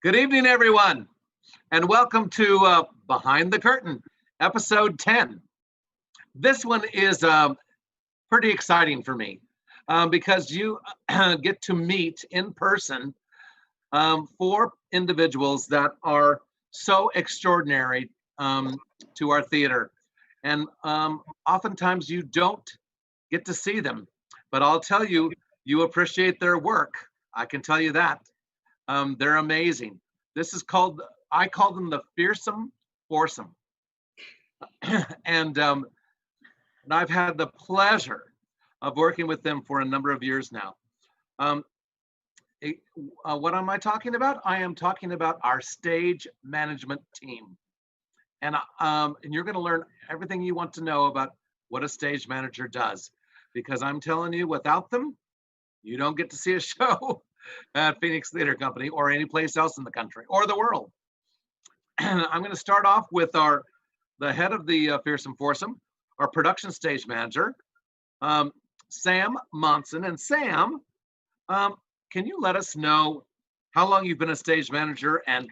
Good evening, everyone, and welcome to Behind the Curtain, episode 10. This one is pretty exciting for me because you get to meet in person four individuals that are so extraordinary to our theater. And oftentimes you don't get to see them, but I'll tell you, you appreciate their work. I can tell you that. They're amazing. This is called, I call them the fearsome foursome. and I've had the pleasure of working with them for a number of years now. What am I talking about? I am talking about our stage management team. And you're going to learn everything you want to know about what a stage manager does, because I'm telling you, without them, you don't get to see a show at Phoenix Theater Company or any place else in the country or the world. I'm going to start off with the head of the fearsome foursome, our production stage manager, Sam Monson. And Sam, can you let us know how long you've been a stage manager and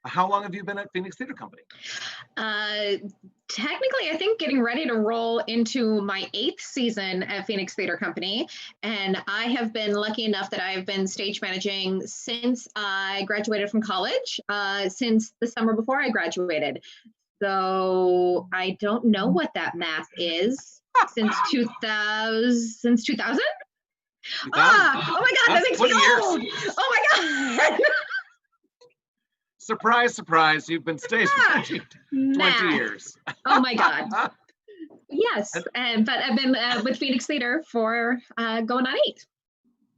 how long have you been at Phoenix Theater Company? Technically, I think getting ready to roll into my 8th season at Phoenix Theater Company. And I have been lucky enough that I've been stage managing since I graduated from college, since the summer before I graduated. So I don't know what that math is since 2000. Since 2000? Ah, oh my God, that makes me old. Oh my God. Surprise, surprise, you've been stage managing 20 years. Oh my God. Yes, but I've been with Phoenix Theater for going on 8.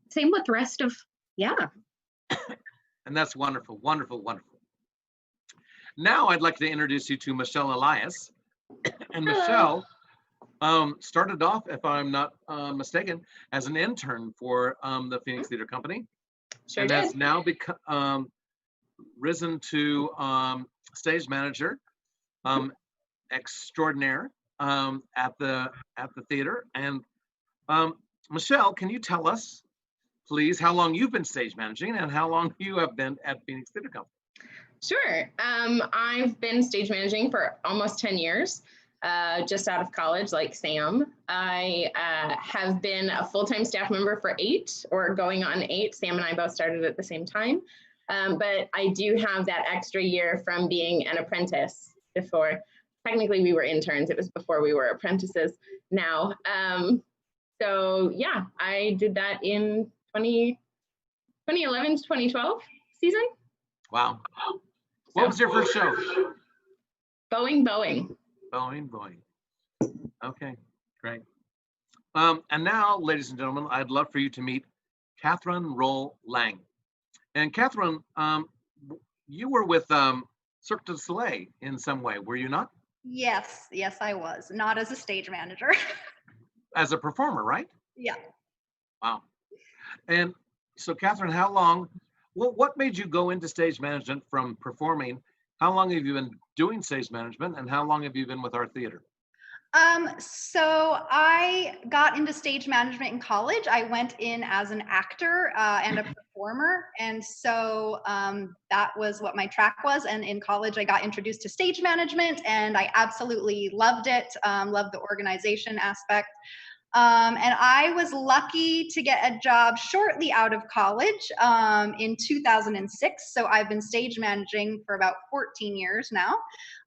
Same with the rest of, yeah. And that's wonderful, wonderful, wonderful. Now I'd like to introduce you to Michelle Elias. And Michelle started off, if I'm not mistaken, as an intern for the Phoenix Theater Company. Sure and did. has now become risen to stage manager extraordinaire at the theater. And Michelle, can you tell us, please, how long you've been stage managing and how long you have been at Phoenix Theater Company? Sure. I've been stage managing for almost 10 years, just out of college, like Sam. I have been a full-time staff member for 8 or going on 8. Sam and I both started at the same time. But I do have that extra year from being an apprentice before. Technically, we were interns. It was before we were apprentices now. So yeah, I did that in 2011 to 2012 season. Wow. What was your first show? Boeing. Okay, great. And now, ladies and gentlemen, I'd love for you to meet Katherine Lang. And Katherine, you were with Cirque du Soleil in some way, were you not? Yes, I was. Not as a stage manager. As a performer, right? Yeah. Wow. And so, Katherine, how long, what made you go into stage management from performing? How long have you been doing stage management and how long have you been with our theater? So I got into stage management in college. I went in as an actor and a performer. And so that was what my track was. And in college, I got introduced to stage management and I absolutely loved it, loved the organization aspect. And I was lucky to get a job shortly out of college in 2006. So I've been stage managing for about 14 years now.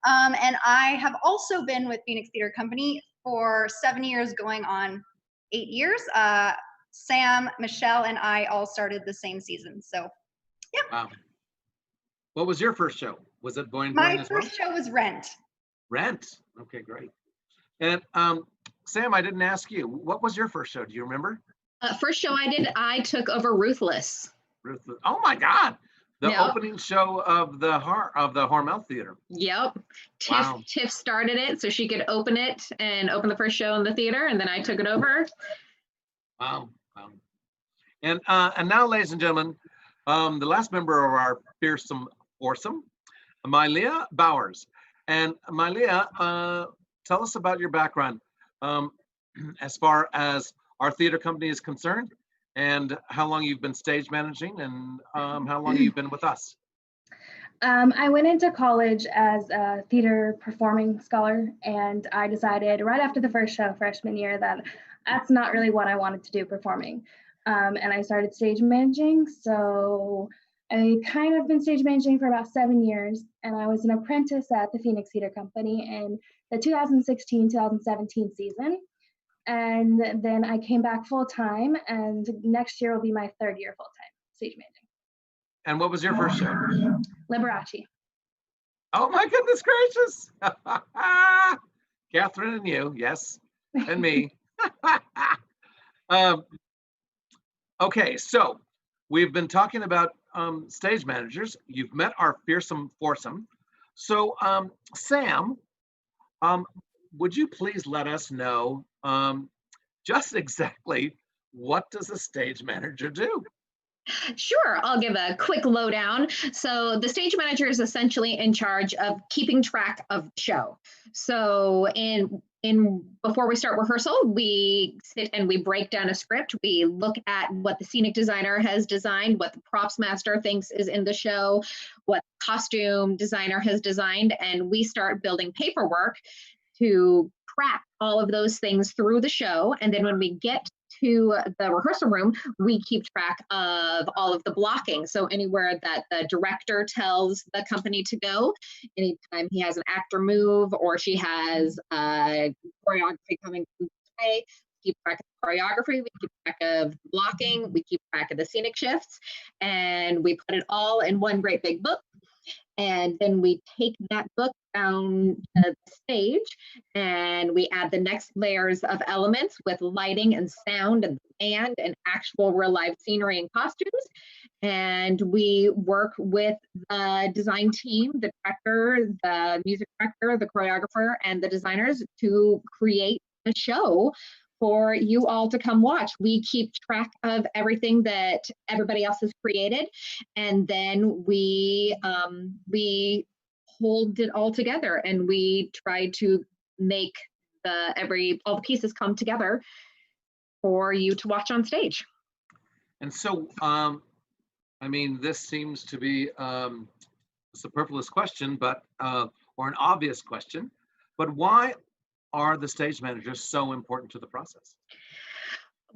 And I have also been with Phoenix Theater Company for 7 years, going on 8 years. Sam, Michelle, and I all started the same season. So, yeah. Wow. What was your first show? Was it Boeing? My first show was Rent. Rent. Okay, great. And Sam, I didn't ask you. What was your first show? Do you remember? First show I did, I took over Ruthless. Ruthless. Oh my God! The opening show of the Hormel Theater. Yep. Wow. Tiff started it so she could open it and open the first show in the theater, and then I took it over. Wow. And now, ladies and gentlemen, the last member of our fearsome foursome, Maylea Bauers. And Maylea, tell us about your background as far as our theater company is concerned, and how long you've been stage managing, and how long you've been with us. I went into college as a theater performing scholar, and I decided right after the first show, freshman year, that that's not really what I wanted to do, performing. And I started stage managing. So I kind of been stage managing for about 7 years, and I was an apprentice at the Phoenix Theater Company in the 2016-2017 season. And then I came back full time, and next year will be my third year full time stage managing. And what was your first show? Liberace. Oh my goodness gracious. Katherine and you, yes, and me. Okay, so we've been talking about stage managers. You've met our fearsome foursome. So Sam, would you please let us know just exactly what does a stage manager do? Sure, I'll give a quick lowdown. So the stage manager is essentially in charge of keeping track of the show. So in before we start rehearsal, we sit and we break down a script. We look at what the scenic designer has designed, what the props master thinks is in the show, what costume designer has designed, and we start building paperwork to track all of those things through the show. And then when we get to the rehearsal room, we keep track of all of the blocking. So anywhere that the director tells the company to go, anytime he has an actor move or she has choreography coming from the way, keep track of choreography, we keep track of blocking, we keep track of the scenic shifts, and we put it all in one great big book. And then we take that book down to the stage and we add the next layers of elements with lighting and sound and band and actual real life scenery and costumes. And we work with the design team, the director, the music director, the choreographer, and the designers to create a show for you all to come watch. We keep track of everything that everybody else has created, and then we hold it all together, and we try to make all the pieces come together for you to watch on stage. And so, I mean, this seems to be a superfluous question, but or an obvious question, but why are the stage managers so important to the process?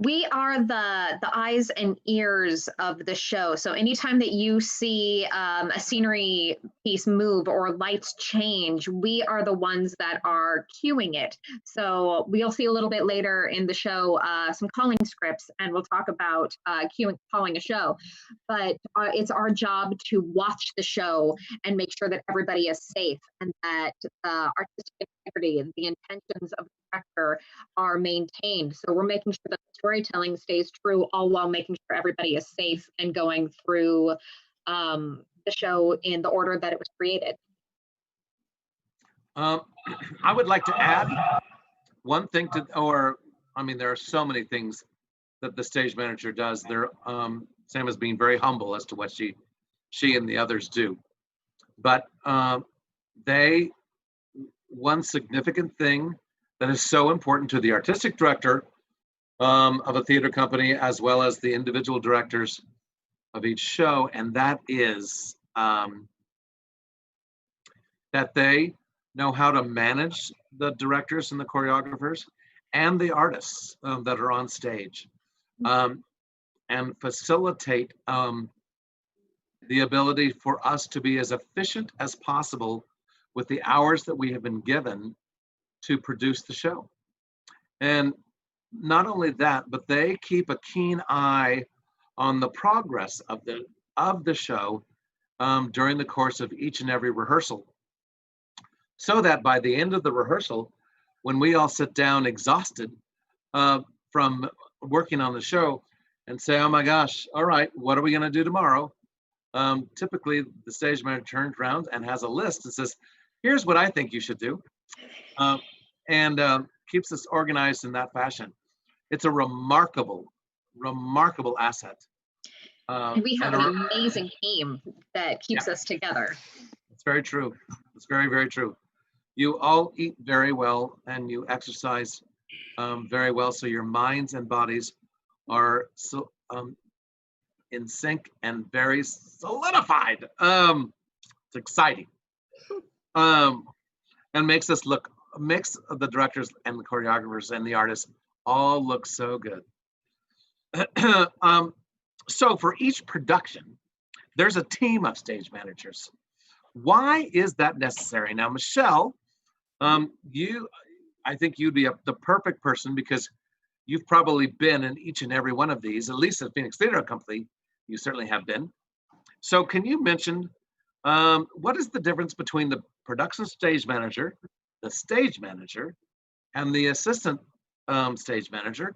We are the eyes and ears of the show. So anytime that you see a scenery piece move or lights change, we are the ones that are cueing it. So we'll see a little bit later in the show some calling scripts, and we'll talk about calling a show. But it's our job to watch the show and make sure that everybody is safe and that artistic integrity and the intentions of the director are maintained. So we're making sure that storytelling stays true, all while making sure everybody is safe and going through the show in the order that it was created. I would like to add one thing there are so many things that the stage manager does. Sam is being very humble as to what she and the others do, but one significant thing that is so important to the artistic director of a theater company, as well as the individual directors of each show, and that is that they know how to manage the directors and the choreographers and the artists that are on stage, and facilitate the ability for us to be as efficient as possible with the hours that we have been given to produce the show. And not only that, but they keep a keen eye on the progress of the show during the course of each and every rehearsal, so that by the end of the rehearsal, when we all sit down exhausted from working on the show and say, oh my gosh, all right, what are we going to do tomorrow? Typically, the stage manager turns around and has a list and says, here's what I think you should do, and keeps us organized in that fashion. It's a remarkable asset. And we have an amazing team that keeps us together. It's very true. It's very, very true. You all eat very well and you exercise very well, so your minds and bodies are in sync and very solidified. It's exciting. And makes the directors and the choreographers and the artists all look so good. So for each production, there's a team of stage managers. Why is that necessary? Now, Michelle, I think you'd be the perfect person because you've probably been in each and every one of these, at least at Phoenix Theater Company, you certainly have been. So can you mention what is the difference between the production stage manager, the stage manager, and the assistant stage manager?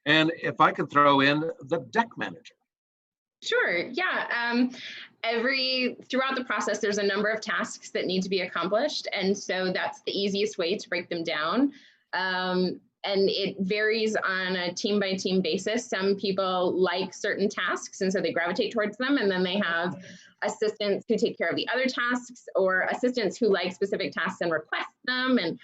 And if I could throw in the deck manager. Sure, yeah. Throughout the process, there's a number of tasks that need to be accomplished. And so that's the easiest way to break them down. And it varies on a team by team basis. Some people like certain tasks, and so they gravitate towards them. And then they have assistants who take care of the other tasks, or assistants who like specific tasks and request them. And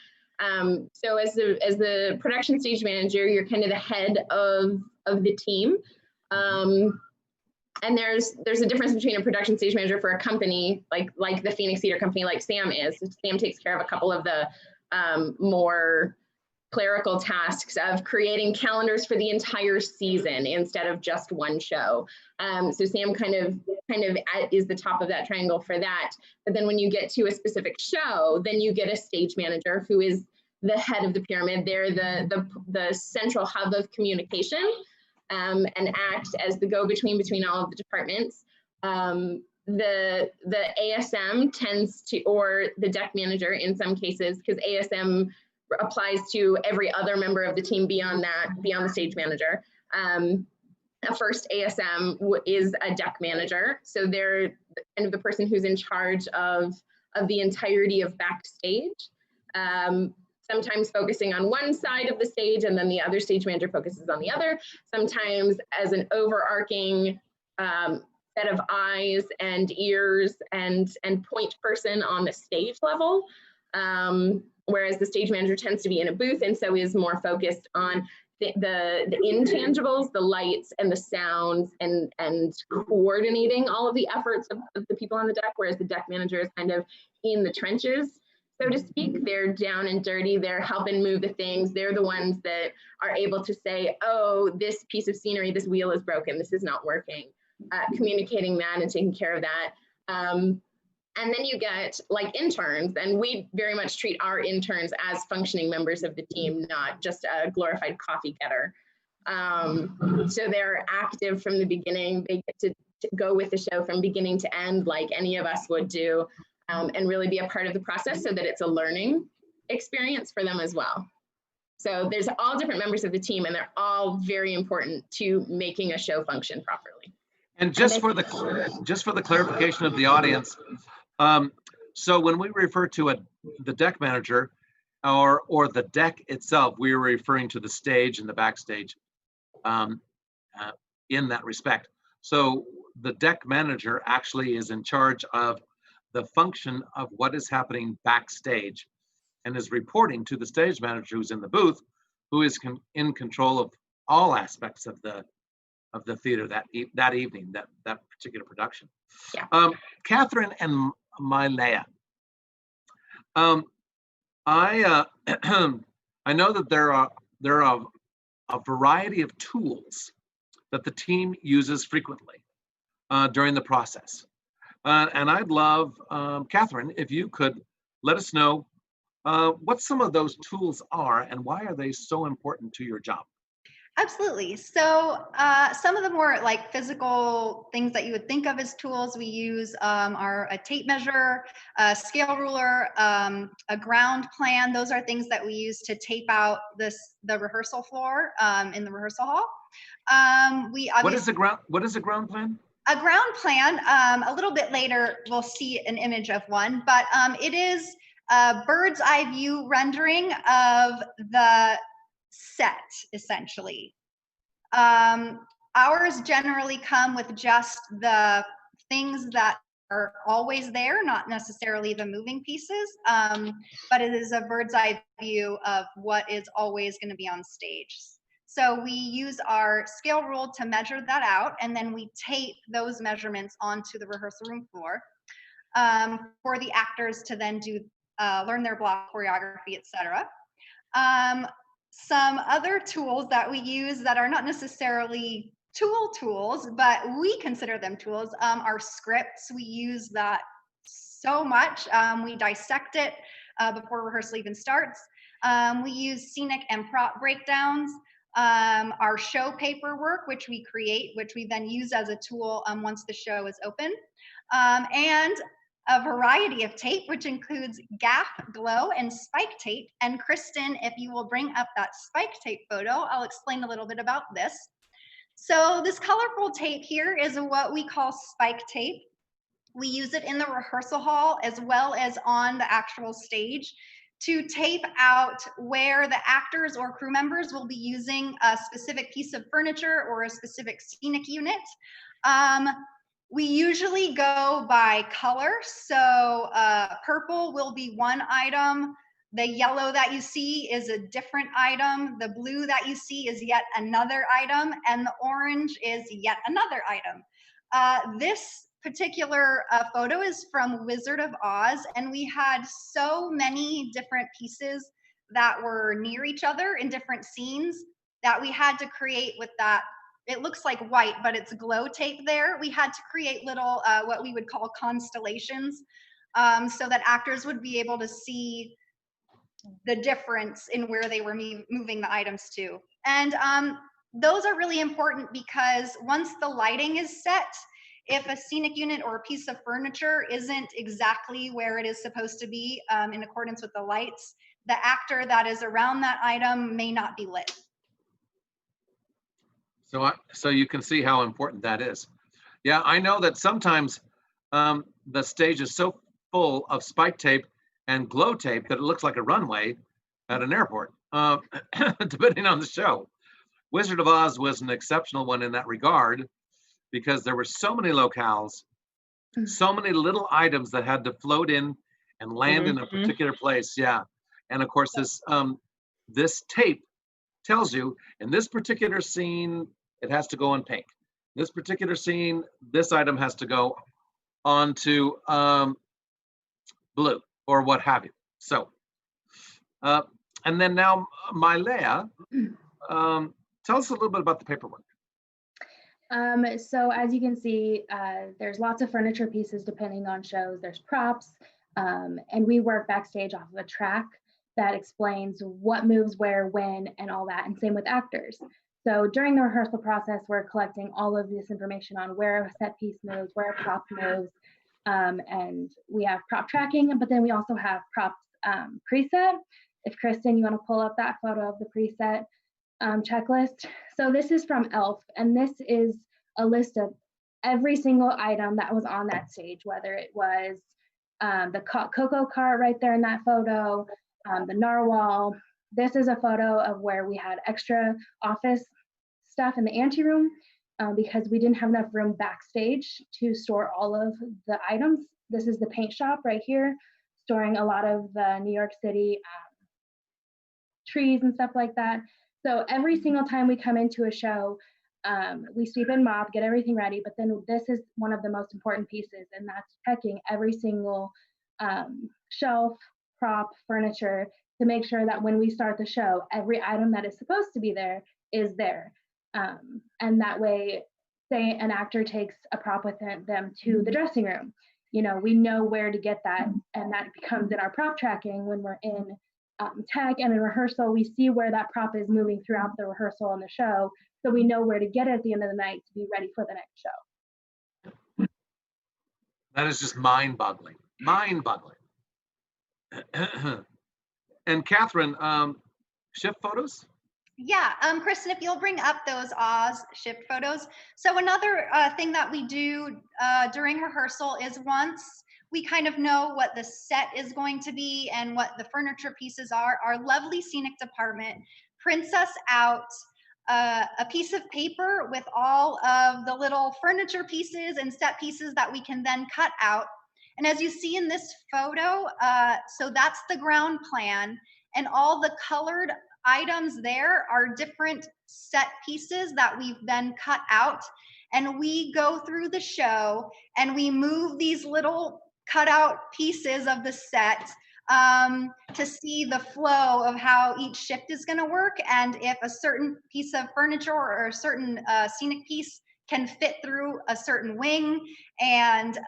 so as the production stage manager, you're kind of the head of the team. And there's a difference between a production stage manager for a company like the Phoenix Theater Company, like Sam is. Sam takes care of a couple of the more clerical tasks of creating calendars for the entire season instead of just one show. So Sam kind of is the top of that triangle for that. But then when you get to a specific show, then you get a stage manager who is the head of the pyramid. They're the central hub of communication. And act as the go-between between all of the departments. The ASM tends to, or the deck manager in some cases, because ASM applies to every other member of the team beyond the stage manager. A first ASM is a deck manager. So they're kind of the person who's in charge of the entirety of backstage. Sometimes focusing on one side of the stage and then the other stage manager focuses on the other. Sometimes as an overarching set of eyes and ears and point person on the stage level. Whereas the stage manager tends to be in a booth and so is more focused on the intangibles, the lights and the sounds and coordinating all of the efforts of the people on the deck, whereas the deck manager is kind of in the trenches, so to speak. They're down and dirty, they're helping move the things. They're the ones that are able to say, oh, this piece of scenery, this wheel is broken, this is not working. Communicating that and taking care of that. And then you get like interns, and we very much treat our interns as functioning members of the team, not just a glorified coffee getter. So they're active from the beginning. They get to go with the show from beginning to end like any of us would do, and really be a part of the process so that it's a learning experience for them as well. So there's all different members of the team, and they're all very important to making a show function properly. And just for the clarification of the audience, so when we refer to the deck manager or the deck itself, we are referring to the stage and the backstage in that respect. So the deck manager actually is in charge of the function of what is happening backstage and is reporting to the stage manager who's in the booth, who is in control of all aspects of the theater that evening, that particular production. Yeah. Katherine and Maylea, I know that there are a variety of tools that the team uses frequently during the process, and I'd love, Katherine, if you could let us know what some of those tools are and why are they so important to your job. Absolutely. So some of the more like physical things that you would think of as tools we use are a tape measure, a scale ruler, a ground plan. Those are things that we use to tape out the rehearsal floor in the rehearsal hall. What is a ground plan? A ground plan, a little bit later, we'll see an image of one, but it is a bird's eye view rendering of the set, essentially. Ours generally come with just the things that are always there, not necessarily the moving pieces, but it is a bird's eye view of what is always going to be on stage. So we use our scale rule to measure that out, and then we tape those measurements onto the rehearsal room floor. for the actors to then do learn their block choreography, etc. Some other tools that we use that are not necessarily tools, but we consider them tools, are scripts. We use that so much. We dissect it before rehearsal even starts. We use scenic and prop breakdowns. Our show paperwork, which we create, which we then use as a tool once the show is open. And a variety of tape, which includes gaff, glow, and spike tape. And Kristen, if you will bring up that spike tape photo, I'll explain a little bit about this. So this colorful tape here is what we call spike tape. We use it in the rehearsal hall as well as on the actual stage to tape out where the actors or crew members will be using a specific piece of furniture or a specific scenic unit. We usually go by color. So purple will be one item. The yellow that you see is a different item. The blue that you see is yet another item. And the orange is yet another item. This particular photo is from Wizard of Oz. And we had so many different pieces that were near each other in different scenes that we had to create with that. It looks like white, but it's glow tape there. We had to create little, what we would call constellations, so that actors would be able to see the difference in where they were moving the items to. And those are really important because once the lighting is set, if a scenic unit or a piece of furniture isn't exactly where it is supposed to be in accordance with the lights, the actor that is around that item may not be lit. So you can see how important that is. Yeah, I know that sometimes the stage is so full of spike tape and glow tape that it looks like a runway at an airport, depending on the show. Wizard of Oz was an exceptional one in that regard because there were so many locales, so many little items that had to float in and land in a particular place. Yeah, and of course this tape tells you in this particular scene it has to go in pink. This particular scene, this item has to go onto blue or what have you. So, and then now, Maylea, tell us a little bit about the paperwork. So as you can see, there's lots of furniture pieces depending on shows. There's props, and we work backstage off of a track that explains what moves where, when, and all that, and same with actors. So during the rehearsal process, we're collecting all of this information on where a set piece moves, where a prop moves, and we have prop tracking, but then we also have props preset. If Kristen, you want to pull up that photo of the preset checklist. So this is from ELF, and this is a list of every single item that was on that stage, whether it was the cocoa cart right there in that photo, the narwhal. This is a photo of where we had extra office stuff in the anteroom because we didn't have enough room backstage to store all of the items. This is the paint shop right here, storing a lot of the New York City trees and stuff like that. So every single time we come into a show, we sweep and mop, get everything ready, but then this is one of the most important pieces, and that's checking every single shelf, prop, furniture, to make sure that when we start the show, every item that is supposed to be there is there. And that way, say an actor takes a prop with them to the dressing room, we know where to get that, and that becomes in our prop tracking when we're in tech and in rehearsal. We see where that prop is moving throughout the rehearsal and the show, so we know where to get it at the end of the night to be ready for the next show. That is just mind-boggling. And Katherine, shift photos? Yeah, Kristen, if you'll bring up those Oz shift photos. So another thing that we do during rehearsal is once we kind of know what the set is going to be and what the furniture pieces are, our lovely scenic department prints us out a piece of paper with all of the little furniture pieces and set pieces that we can then cut out. And as you see in this photo, so that's the ground plan, and all the colored items there are different set pieces that we've then cut out. And we go through the show and we move these little cut out pieces of the set to see the flow of how each shift is going to work, and if a certain piece of furniture or a certain scenic piece can fit through a certain wing, and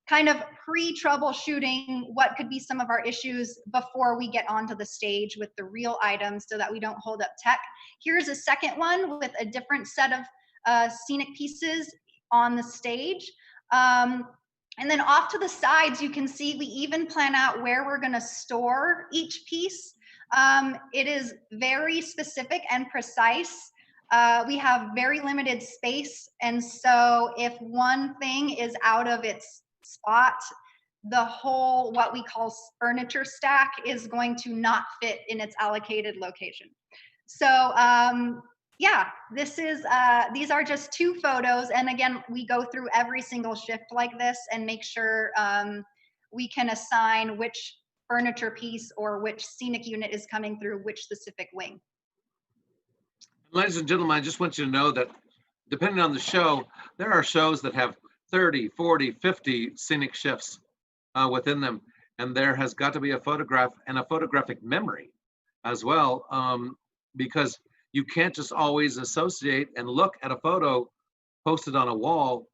kind of pre-troubleshooting what could be some of our issues before we get onto the stage with the real items so that we don't hold up tech. Here's a second one with a different set of scenic pieces on the stage. And then off to the sides, you can see we even plan out where we're going to store each piece. It is very specific and precise. We have very limited space, and so if one thing is out of its spot, the whole, what we call furniture stack, is going to not fit in its allocated location. So yeah, this is these are just 2 photos, and again, we go through every single shift like this and make sure we can assign which furniture piece or which scenic unit is coming through which specific wing. Ladies and gentlemen, I just want you to know that depending on the show, there are shows that have 30, 40, 50 scenic shifts within them. And there has got to be a photograph and a photographic memory as well, because you can't just always associate and look at a photo posted on a wall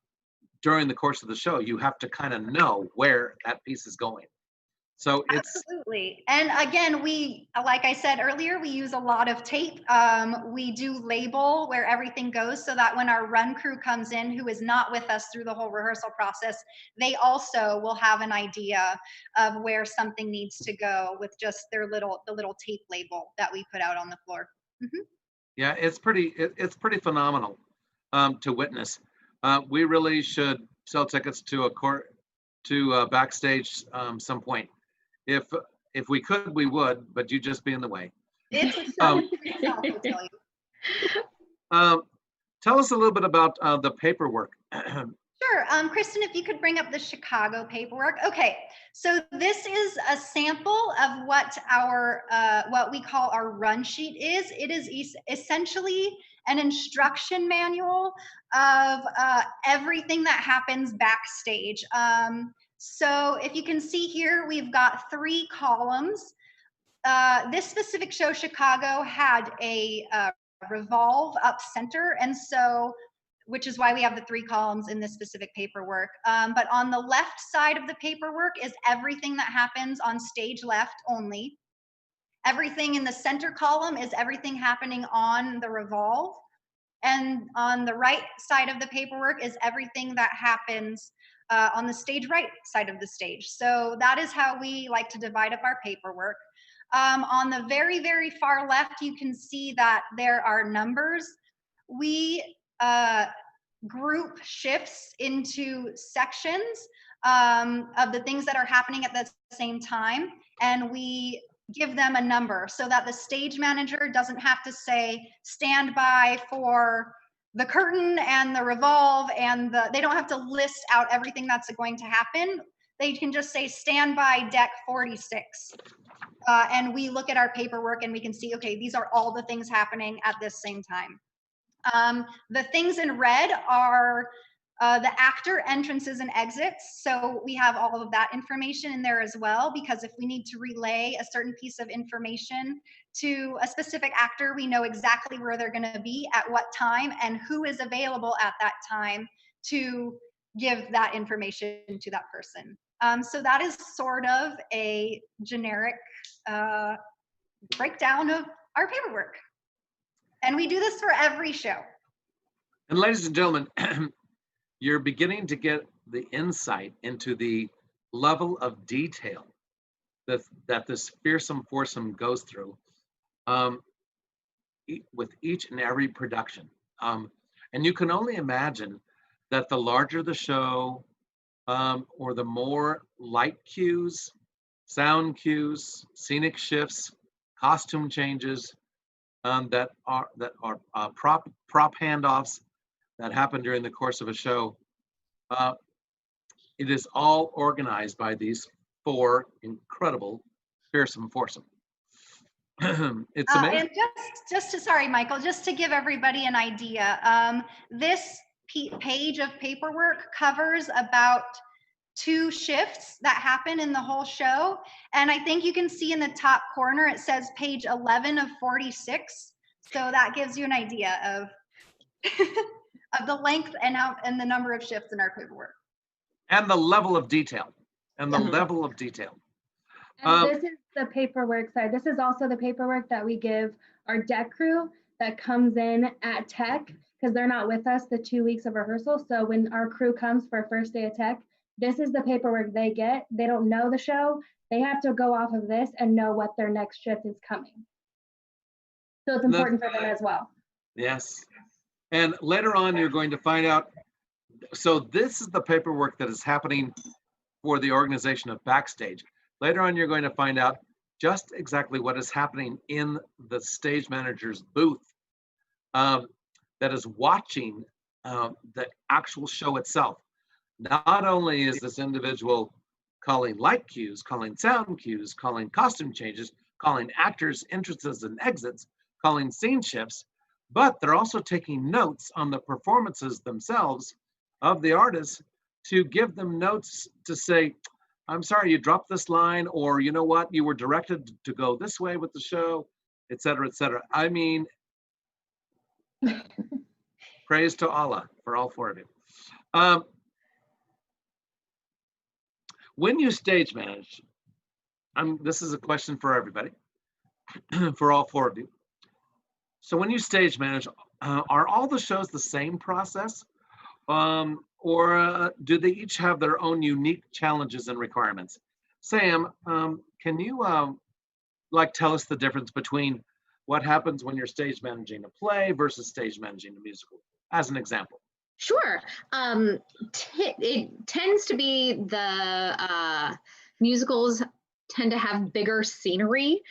during the course of the show. You have to kind of know where that piece is going. So it's absolutely. And again, we, like I said earlier, we use a lot of tape. We do label where everything goes so that when our run crew comes in, who is not with us through the whole rehearsal process, they also will have an idea of where something needs to go with just the little tape label that we put out on the floor. Mm-hmm. Yeah, it's pretty phenomenal to witness. We really should sell tickets to backstage some point. If we could, we would, but you just be in the way. It's a show itself, I'll tell you. Tell us a little bit about the paperwork. Sure. Kristen, if you could bring up the Chicago paperwork. Okay, so this is a sample of what our what we call our run sheet is. It is essentially an instruction manual of everything that happens backstage. So if you can see here, we've got 3 columns. This specific show, Chicago, had a revolve up center, and so, which is why we have the 3 columns in this specific paperwork. But on the left side of the paperwork is everything that happens on stage left only. Everything in the center column is everything happening on the revolve. And on the right side of the paperwork is everything that happens on the stage right side of the stage. So that is how we like to divide up our paperwork. On the very, very far left, you can see that there are numbers. We group shifts into sections of the things that are happening at the same time, and we give them a number so that the stage manager doesn't have to say stand by for the curtain and the revolve, and they don't have to list out everything that's going to happen. They can just say stand by deck 46. And we look at our paperwork and we can see, okay, these are all the things happening at this same time. The things in red are the actor entrances and exits. So we have all of that information in there as well, because if we need to relay a certain piece of information to a specific actor, we know exactly where they're going to be at what time and who is available at that time to give that information to that person. So that is sort of a generic breakdown of our paperwork. And we do this for every show. And ladies and gentlemen, you're beginning to get the insight into the level of detail that this fearsome foursome goes through with each and every production. And you can only imagine that the larger the show, or the more light cues, sound cues, scenic shifts, costume changes, that are prop handoffs that happen during the course of a show. It is all organized by these 4 incredible fearsome foursome. It's amazing. And just to, sorry, Michael, just to give everybody an idea, this page of paperwork covers about 2 shifts that happen in the whole show. And I think you can see in the top corner, it says page 11 of 46. So that gives you an idea of, of the length and the number of shifts in our paperwork. And the level of detail. And the level of detail. And this is the paperwork. Sorry, this is also the paperwork that we give our deck crew that comes in at tech, because they're not with us the 2 weeks of rehearsal. So when our crew comes for first day of tech, this is the paperwork they get. They don't know the show. They have to go off of this and know what their next shift is coming. So it's important for them as well. Yes. And later on, you're going to find out. So this is the paperwork that is happening for the organization of Backstage. Later on, you're going to find out just exactly what is happening in the stage manager's booth that is watching the actual show itself. Not only is this individual calling light cues, calling sound cues, calling costume changes, calling actors' entrances and exits, calling scene shifts, but they're also taking notes on the performances themselves of the artists to give them notes to say, I'm sorry, you dropped this line, or you know what, you were directed to go this way with the show, et cetera, et cetera. I mean, praise to Allah for all 4 of you. When you stage manage, this is a question for everybody, for all 4 of you. So when you stage manage, are all the shows the same process? Or do they each have their own unique challenges and requirements? Sam, can you tell us the difference between what happens when you're stage managing a play versus stage managing a musical, as an example? Sure. It tends to be the musicals tend to have bigger scenery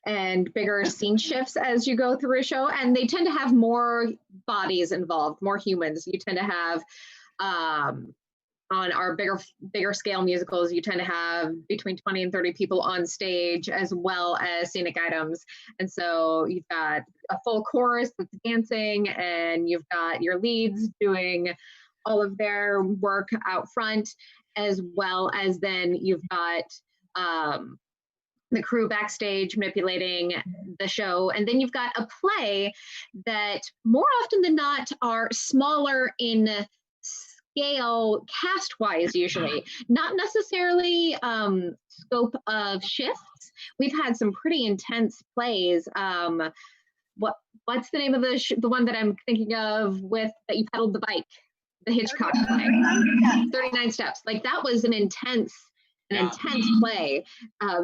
and bigger scene shifts as you go through a show, and they tend to have more bodies involved, more humans. You tend to have on our bigger scale musicals, you tend to have between 20 and 30 people on stage, as well as scenic items. And so you've got a full chorus that's dancing, and you've got your leads doing all of their work out front, as well as then you've got the crew backstage manipulating the show. And then you've got a play that more often than not are smaller in scale cast-wise, usually, not necessarily scope of shifts. We've had some pretty intense plays. What's the name of the one that I'm thinking of with that you pedaled the bike, the Hitchcock play? 39 Steps. Like, that was an intense play.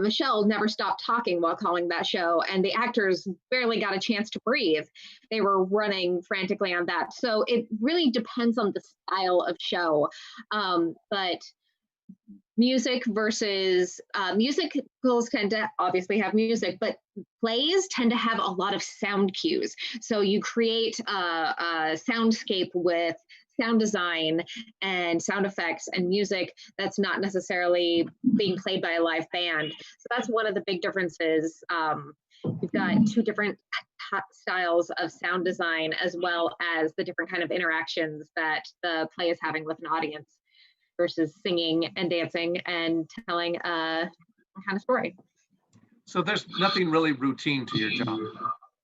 Michelle never stopped talking while calling that show, and the actors barely got a chance to breathe. They were running frantically on that. So it really depends on the style of show. But music versus musicals tend to obviously have music, but plays tend to have a lot of sound cues. So you create a soundscape with sound design and sound effects and music that's not necessarily being played by a live band. So that's one of the big differences. You've got 2 different styles of sound design, as well as the different kind of interactions that the play is having with an audience versus singing and dancing and telling a kind of story. So there's nothing really routine to your job.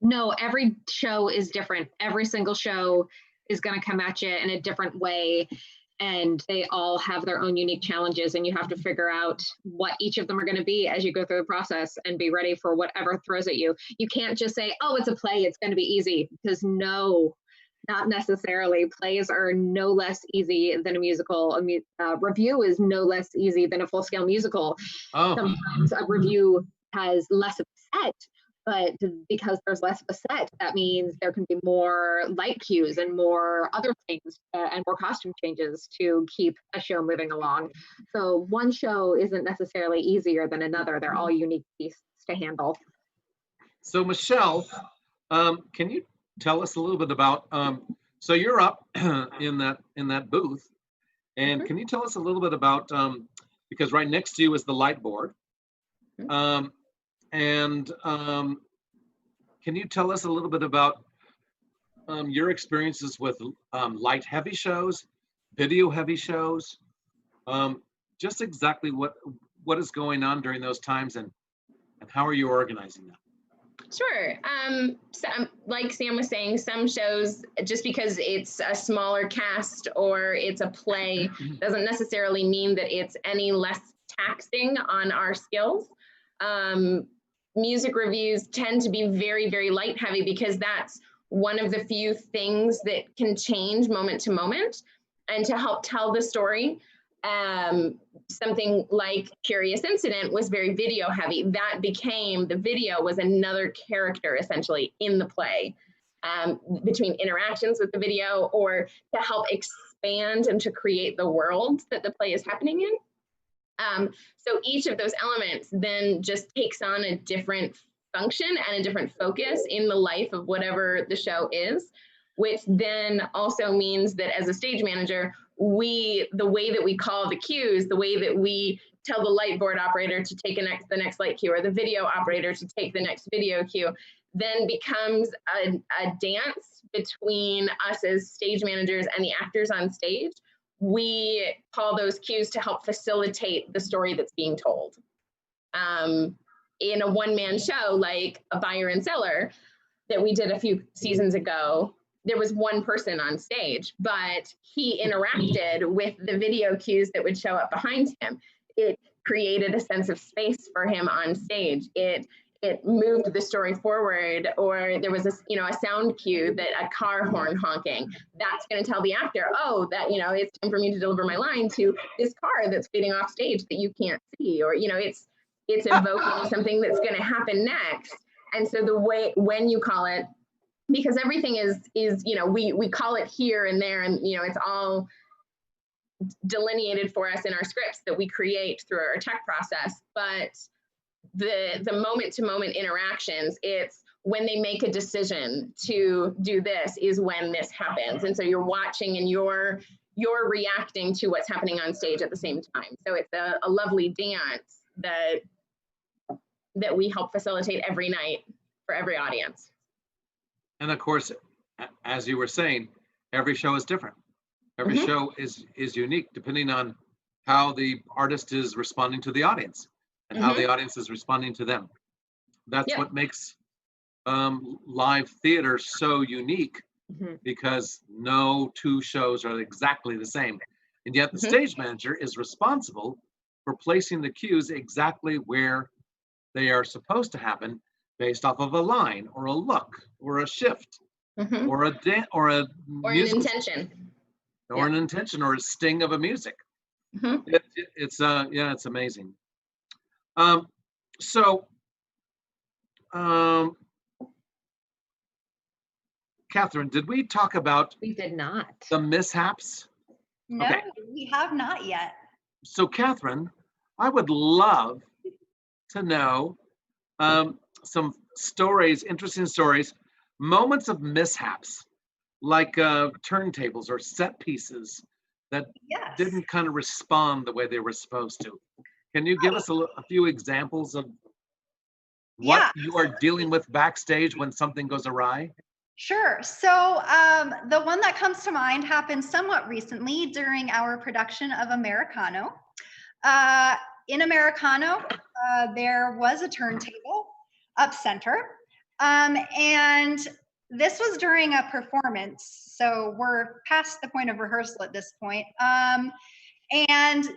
No, every show is different. Every single show is going to come at you in a different way, and they all have their own unique challenges, and you have to figure out what each of them are going to be as you go through the process and be ready for whatever throws at you. You can't just say, oh, it's a play, it's going to be easy, because no, not necessarily. Plays are no less easy than a musical. A review is no less easy than a full-scale musical. Oh. Sometimes a review has less of a set, but because there's less of a set, that means there can be more light cues and more other things and more costume changes to keep a show moving along. So one show isn't necessarily easier than another. They're all unique beasts to handle. So Michelle, can you tell us a little bit about, so you're up in that booth, and can you tell us a little bit about, because right next to you is the light board, and can you tell us a little bit about your experiences with light heavy shows, video heavy shows, just exactly what is going on during those times, and how are you organizing that? Sure. Like Sam was saying, some shows, just because it's a smaller cast or it's a play, doesn't necessarily mean that it's any less taxing on our skills. Music reviews tend to be very, very light heavy, because that's one of the few things that can change moment to moment. And to help tell the story, something like Curious Incident was very video heavy. That became, the video was another character essentially in the play, between interactions with the video, or to help expand and to create the world that the play is happening in. So each of those elements then just takes on a different function and a different focus in the life of whatever the show is, which then also means that as a stage manager, the way that we call the cues, the way that we tell the light board operator to take the next light cue, or the video operator to take the next video cue, then becomes a dance between us as stage managers and the actors on stage. We call those cues to help facilitate the story that's being told. In a one-man show like a Buyer and Seller that we did a few seasons ago, there was one person on stage, but he interacted with the video cues that would show up behind him. It created a sense of space for him on stage. It moved the story forward, or there was a sound cue, that a car horn honking, that's going to tell the actor, oh, that, it's time for me to deliver my line to this car that's speeding off stage that you can't see, or, it's evoking something that's going to happen next. And so the way, when you call it, because everything is we call it here and there, and it's all delineated for us in our scripts that we create through our tech process. But the moment to moment interactions, it's when they make a decision to do this is when this happens. And so you're watching and you're reacting to what's happening on stage at the same time. So it's a lovely dance that we help facilitate every night for every audience. And of course, as you were saying, every show is different. Every show is unique, depending on how the artist is responding to the audience and how the audience is responding to them. That's what makes live theater so unique, because no two shows are exactly the same. And yet the stage manager is responsible for placing the cues exactly where they are supposed to happen, based off of a line or a look or a shift or an intention. Or an intention, or a sting of a music. It's amazing. Katherine, did we talk about? We did not. The mishaps? No, we have not yet. So Katherine, I would love to know some stories, interesting stories, moments of mishaps, like turntables or set pieces that didn't kind of respond the way they were supposed to. Can you give us a few examples of what you are dealing with backstage when something goes awry? Sure. So the one that comes to mind happened somewhat recently during our production of Americano. In Americano, there was a turntable up center, and this was during a performance, so we're past the point of rehearsal at this point. And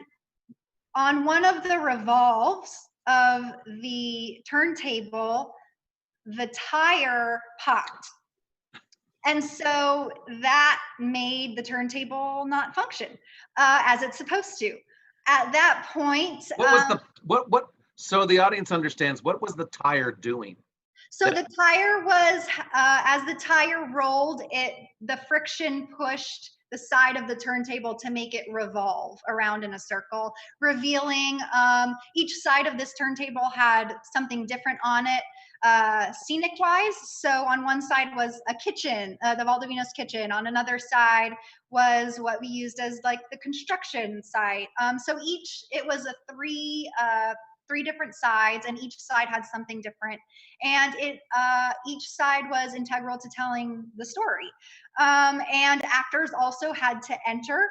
on one of the revolves of the turntable, the tire popped. And so that made the turntable not function as it's supposed to. At that point, so the audience understands, what was the tire doing? So the tire was, as the tire rolled, the friction pushed the side of the turntable to make it revolve around in a circle, revealing each side of this turntable had something different on it, scenic wise. So on one side was a kitchen, the Valdovinos kitchen. On another side was what we used as like the construction site. So it was a three different sides, and each side had something different, and each side was integral to telling the story. And actors also had to enter,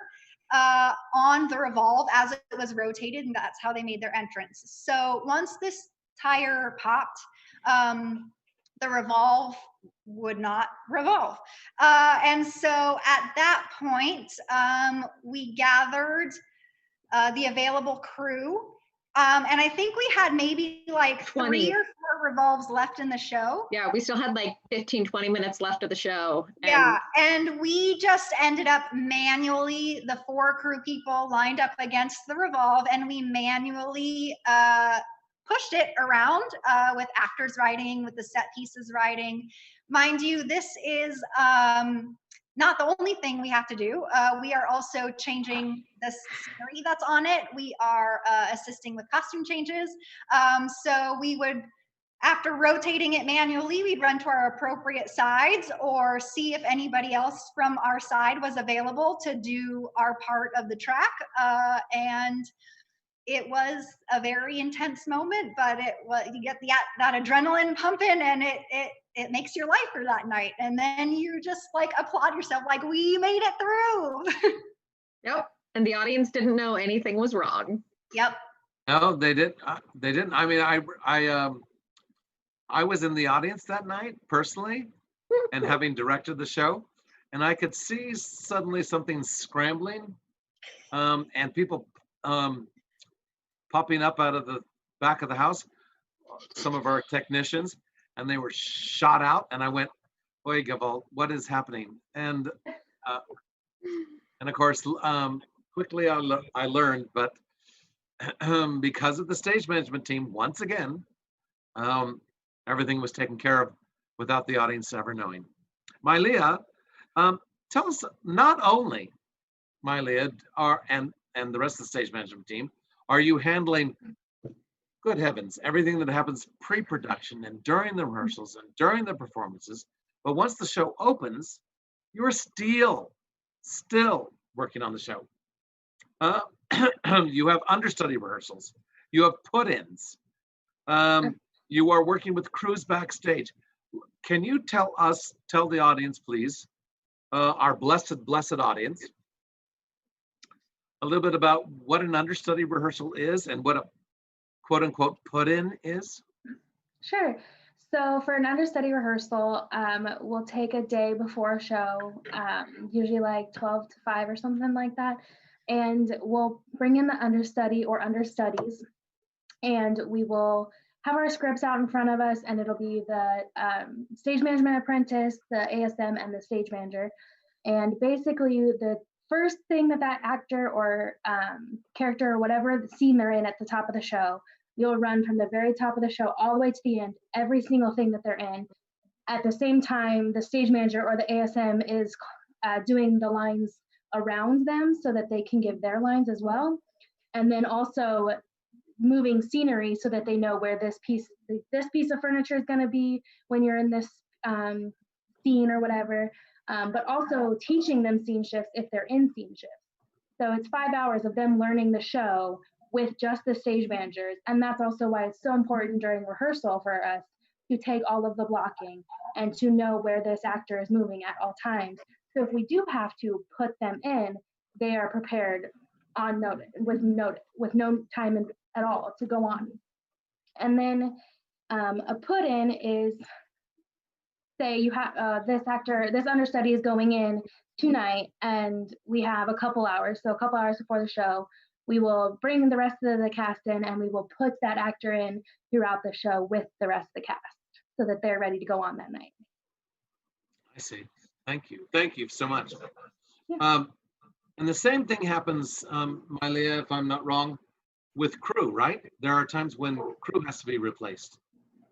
on the Revolve as it was rotated, and that's how they made their entrance. So once this tire popped, the Revolve would not revolve. And so at that point, we gathered the available crew. And I think we had maybe like 20. 3 or 4 revolves left in the show. Yeah, we still had like 15, 20 minutes left of the show. Yeah, and we just ended up manually, the 4 crew people lined up against the revolve, and we manually pushed it around with actors riding, with the set pieces riding. Mind you, this is not the only thing we have to do. We are also changing the scenery that's on it. We are assisting with costume changes. So we would, after rotating it manually, we'd run to our appropriate sides or see if anybody else from our side was available to do our part of the track. And it was a very intense moment, but it was, you get that adrenaline pumping, and it makes your life for that night. And then you just like applaud yourself, like, we made it through. Yep. And the audience didn't know anything was wrong. Yep. No, they didn't. They didn't. I mean, I was in the audience that night personally, and having directed the show, and I could see suddenly something scrambling, and people popping up out of the back of the house, some of our technicians, and they were shot out, and I went, "Oy, Gaval, what is happening?" And of course, quickly I learned, but because of the stage management team, once again, everything was taken care of without the audience ever knowing. Maylea, tell us, not only, Maylea, and the rest of the stage management team, are you handling, good heavens, everything that happens pre-production and during the rehearsals and during the performances, but once the show opens, you're still working on the show. You have understudy rehearsals, you have put-ins, you are working with crews backstage. Can you tell the audience, please, our blessed audience, a little bit about what an understudy rehearsal is and what a quote-unquote put-in is? Sure. So for an understudy rehearsal, we'll take a day before a show, usually like 12 to 5 or something like that, and we'll bring in the understudy or understudies, and we will have our scripts out in front of us, and it'll be the stage management apprentice, the ASM, and the stage manager. And basically the first thing that actor or character or whatever the scene they're in at the top of the show, you'll run from the very top of the show all the way to the end, every single thing that they're in. At the same time, the stage manager or the ASM is doing the lines around them so that they can give their lines as well. And then also moving scenery so that they know where this piece of furniture is going to be when you're in this scene or whatever. But also teaching them scene shifts if they're in scene shifts. So it's 5 hours of them learning the show with just the stage managers. And that's also why it's so important during rehearsal for us to take all of the blocking and to know where this actor is moving at all times. So if we do have to put them in, they are prepared on notice, with no time at all to go on. And then a put-in is, say you have this understudy is going in tonight, and we have a couple hours. So a couple hours before the show, we will bring the rest of the cast in, and we will put that actor in throughout the show with the rest of the cast so that they're ready to go on that night. I see. Thank you. Thank you so much. Yeah. And the same thing happens, Maylea, if I'm not wrong, with crew, right? There are times when crew has to be replaced.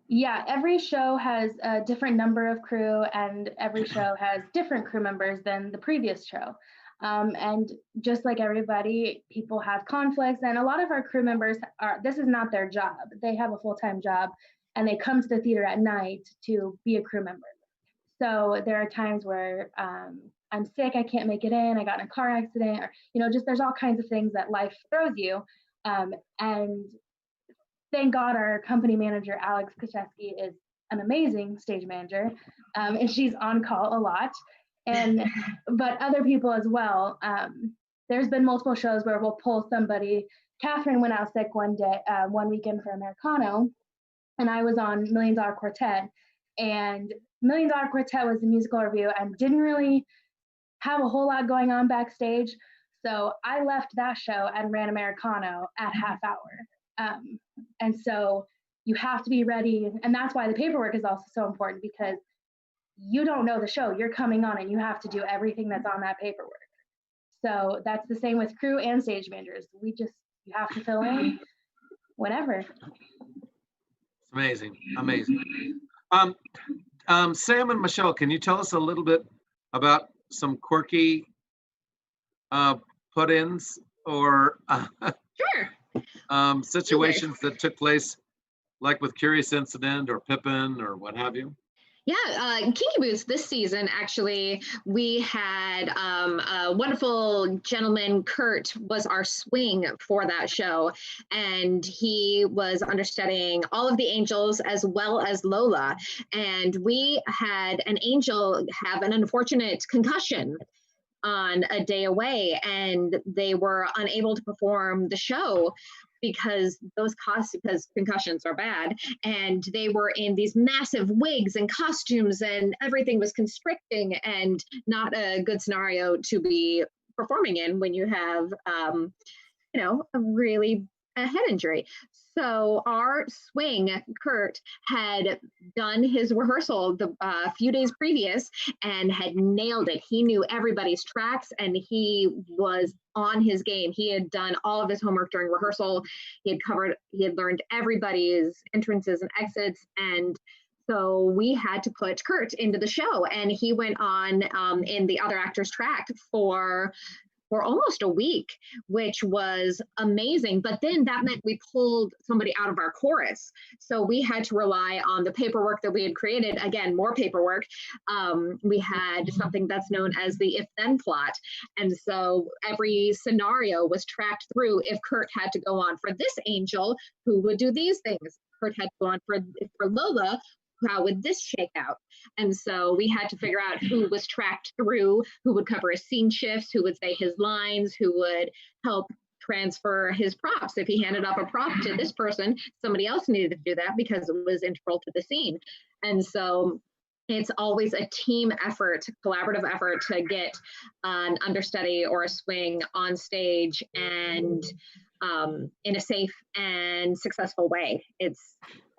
Yeah, every show has a different number of crew, and every show has different crew members than the previous show. And just like everybody, people have conflicts, and a lot of our crew members this is not their job. They have a full-time job, and they come to the theater at night to be a crew member. So there are times where I'm sick, I can't make it in, I got in a car accident, or just there's all kinds of things that life throws you. And thank God our company manager, Alex Kaszewski, is an amazing stage manager, and she's on call a lot. But other people as well, there's been multiple shows where we'll pull somebody. Katherine went out sick one weekend for Americano, and I was on Million Dollar Quartet, and Million Dollar Quartet was the musical review and didn't really have a whole lot going on backstage. So I left that show and ran Americano at half hour. And so you have to be ready. And that's why the paperwork is also so important, because you don't know the show. You're coming on and you have to do everything that's on that paperwork. So that's the same with crew and stage managers. You have to fill in whenever. It's amazing, amazing. Sam and Michelle, can you tell us a little bit about some quirky put-ins or Sure. situations that took place, like with Curious Incident or Pippin or what have you? Yeah, Kinky Boots this season, actually, we had a wonderful gentleman, Kurt, was our swing for that show. And he was understudying all of the angels as well as Lola. And we had an angel have an unfortunate concussion on a day away, and they were unable to perform the show because concussions are bad, and they were in these massive wigs and costumes, and everything was constricting and not a good scenario to be performing in when you have a head injury. So our swing, Kurt, had done his rehearsal the few days previous and had nailed it. He knew everybody's tracks and he was on his game. He had done all of his homework during rehearsal. He had learned everybody's entrances and exits. And so we had to put Kurt into the show, and he went on in the other actor's track for almost a week, which was amazing. But then that meant we pulled somebody out of our chorus. So we had to rely on the paperwork that we had created. Again, more paperwork. We had something that's known as the if-then plot. And so every scenario was tracked through. If Kurt had to go on for this angel, who would do these things? Kurt had to go on for Lola, how would this shake out? And so we had to figure out who was tracked through, who would cover his scene shifts, who would say his lines, who would help transfer his props. If he handed off a prop to this person, somebody else needed to do that because it was integral to the scene. And so it's always a team effort, collaborative effort to get an understudy or a swing on stage and in a safe and successful way.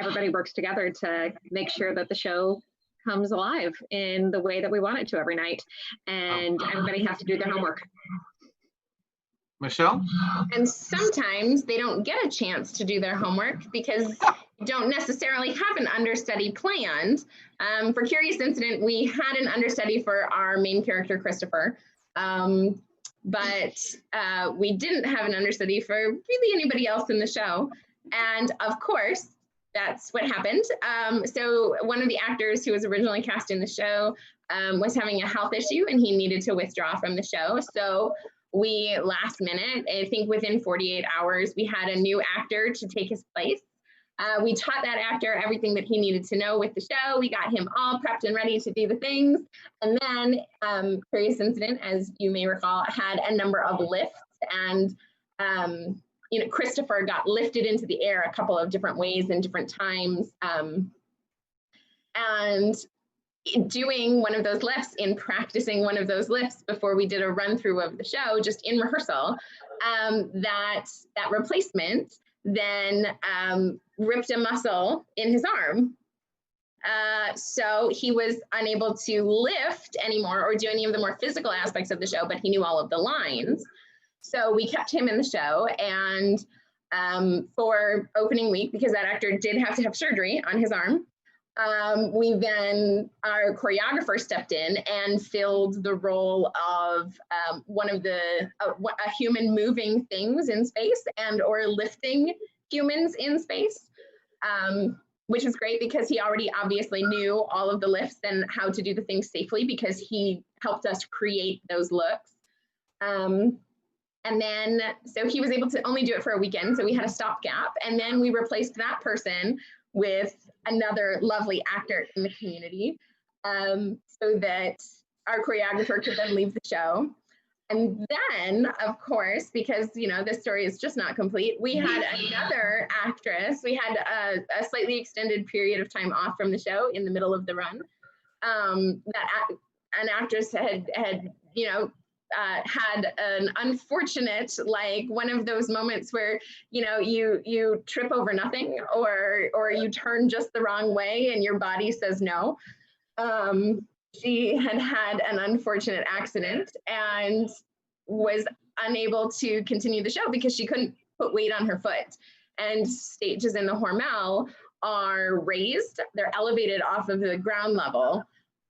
Everybody works together to make sure that the show comes alive in the way that we want it to every night. And everybody has to do their homework. Michelle? And sometimes they don't get a chance to do their homework because you don't necessarily have an understudy planned. For Curious Incident, we had an understudy for our main character, Christopher. But we didn't have an understudy for really anybody else in the show. And of course, that's what happened. So one of the actors who was originally cast in the show was having a health issue and he needed to withdraw from the show. So we last minute, I think within 48 hours, we had a new actor to take his place. We taught that actor everything that he needed to know with the show. We got him all prepped and ready to do the things. And then Curious Incident, as you may recall, had a number of lifts, and Christopher got lifted into the air a couple of different ways and different times. And doing one of those lifts, in practicing one of those lifts before we did a run through of the show, just in rehearsal, that replacement then ripped a muscle in his arm. So he was unable to lift anymore or do any of the more physical aspects of the show, but he knew all of the lines. So we kept him in the show, and for opening week, because that actor did have to have surgery on his arm, our choreographer stepped in and filled the role of one of a human moving things in space and or lifting humans in space, which was great because he already obviously knew all of the lifts and how to do the things safely because he helped us create those looks. And then, so he was able to only do it for a weekend. So we had a stopgap, and then we replaced that person with another lovely actor in the community, so that our choreographer could then leave the show. And then, of course, because, you know, this story is just not complete, we had another actress. We had a slightly extended period of time off from the show in the middle of the run. An actress had you know, had an unfortunate, like one of those moments where, you know, you trip over nothing, or you turn just the wrong way and your body says no. She had an unfortunate accident and was unable to continue the show because she couldn't put weight on her foot. And stages in the Hormel are raised, they're elevated off of the ground level,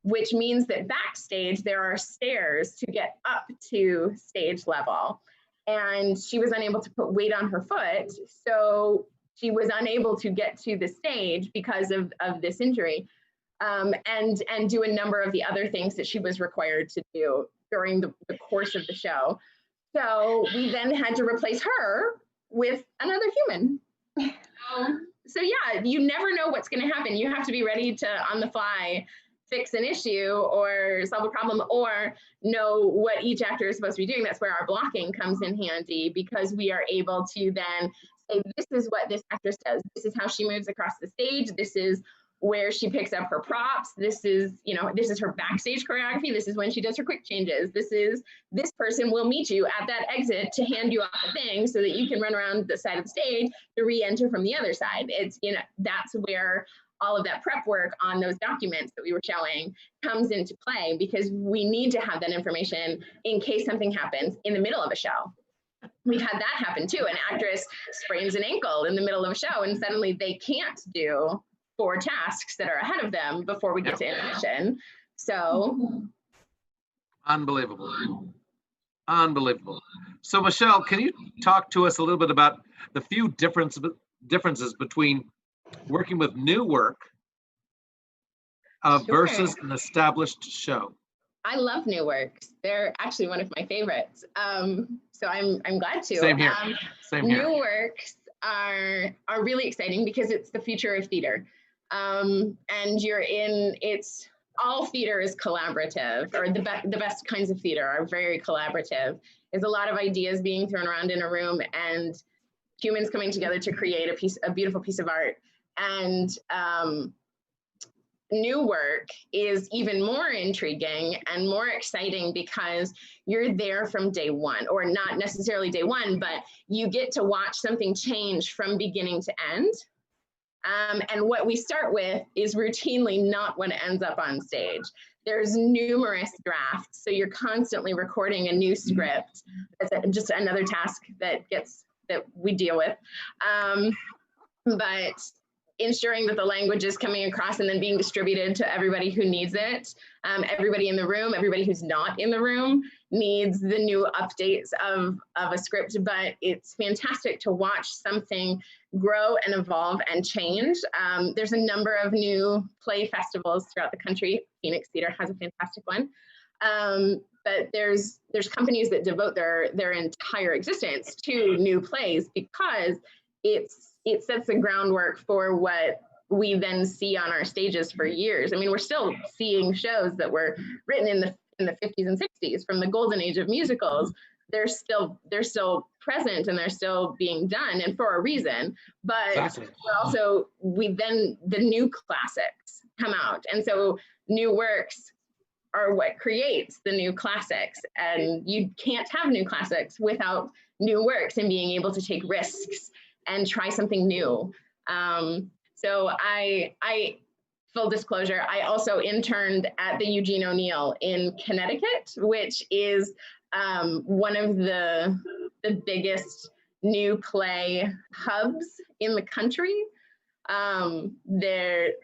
which means that backstage there are stairs to get up to stage level. And she was unable to put weight on her foot, so she was unable to get to the stage because of this injury. And do a number of the other things that she was required to do during the course of the show. So we then had to replace her with another human. So yeah, you never know what's going to happen. You have to be ready to, on the fly, fix an issue or solve a problem, or know what each actor is supposed to be doing. That's where our blocking comes in handy, because we are able to then say, this is what this actress does. This is how she moves across the stage. This is where she picks up her props. This is, you know, this is her backstage choreography. This is when she does her quick changes. This person will meet you at that exit to hand you off a thing so that you can run around the side of the stage to re-enter from the other side. It's, you know, that's where all of that prep work on those documents that we were showing comes into play, because we need to have that information in case something happens in the middle of a show. We've had that happen too. An actress sprains an ankle in the middle of a show and suddenly they can't do 4 tasks that are ahead of them before we get to intermission. So unbelievable. Unbelievable. So Michelle, can you talk to us a little bit about the few differences between working with new work Sure. versus an established show? I love new works. They're actually one of my favorites. So I'm glad to. Same here. Same here. New works are really exciting because it's the future of theater. And it's all theater is collaborative, or the best kinds of theater are very collaborative. There's a lot of ideas being thrown around in a room and humans coming together to create a beautiful piece of art. And new work is even more intriguing and more exciting because you're there from day one, or not necessarily day one, but you get to watch something change from beginning to end. And what we start with is routinely not what ends up on stage. There's numerous drafts, so you're constantly recording a new script. It's just another task that we deal with. But ensuring that the language is coming across and then being distributed to everybody who needs it. Everybody in the room, everybody who's not in the room needs the new updates of a script, but it's fantastic to watch something grow and evolve and change. There's a number of new play festivals throughout the country. Phoenix Theater has a fantastic one. But there's companies that devote their entire existence to new plays because it sets the groundwork for what we then see on our stages for years. I mean, we're still seeing shows that were written in the 50s and 60s from the golden age of musicals. They're still present and they're still being done, and for a reason. But the new classics come out, and so new works are what creates the new classics. And you can't have new classics without new works and being able to take risks and try something new. So I full disclosure, I also interned at the Eugene O'Neill in Connecticut, which is one of the biggest new play hubs in the country. They're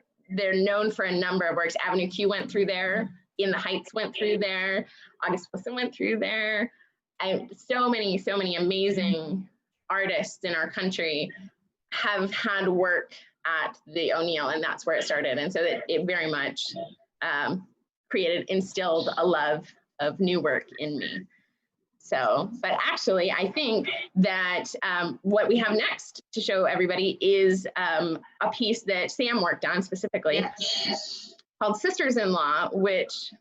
known for a number of works. Avenue Q went through there, In the Heights went through there, August Wilson went through there. So many amazing artists in our country have had work at the O'Neill, and that's where it started. And so it very much instilled a love of new work in me. So, but actually, I think that what we have next to show everybody is a piece that Sam worked on specifically, called Sisters-in-Law, which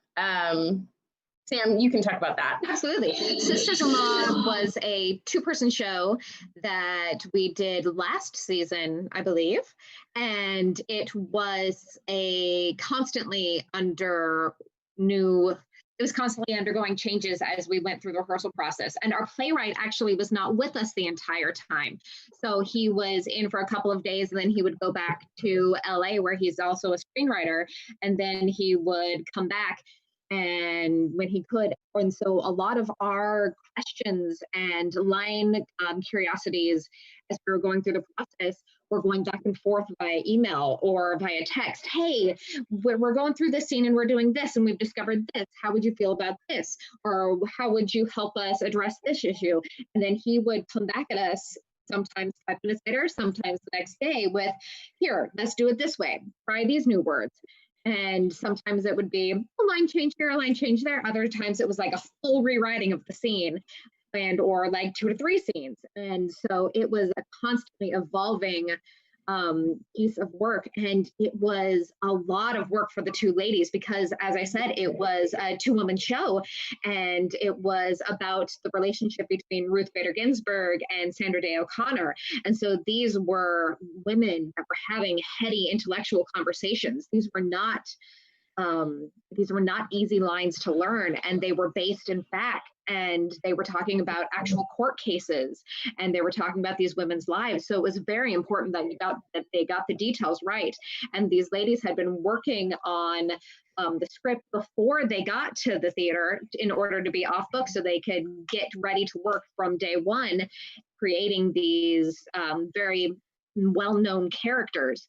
Sam, you can talk about that. Absolutely. Sisters-in-Law was a two-person show that we did last season, I believe, and it was constantly undergoing changes as we went through the rehearsal process. And our playwright actually was not with us the entire time. So he was in for a couple of days, and then he would go back to LA, where he's also a screenwriter, and then he would come back and when he could. And so a lot of our questions and line curiosities as we were going through the process were going back and forth via email or via text. Hey, we're going through this scene and we're doing this and we've discovered this. How would you feel about this? Or how would you help us address this issue? And then he would come back at us sometimes 5 minutes later, sometimes the next day with, here, let's do it this way. Try these new words. And sometimes it would be a line change here, a line change there. Other times it was like a full rewriting of the scene or like 2 to 3 scenes. And so it was a constantly evolving piece of work. And it was a lot of work for the two ladies because, as I said, it was a 2-woman show. And it was about the relationship between Ruth Bader Ginsburg and Sandra Day O'Connor. And so these were women that were having heady intellectual conversations. These were not easy lines to learn, and they were based in fact, and they were talking about actual court cases, and they were talking about these women's lives. So it was very important that they got the details right. And these ladies had been working on the script before they got to the theater in order to be off book, so they could get ready to work from day one, creating these very well-known characters.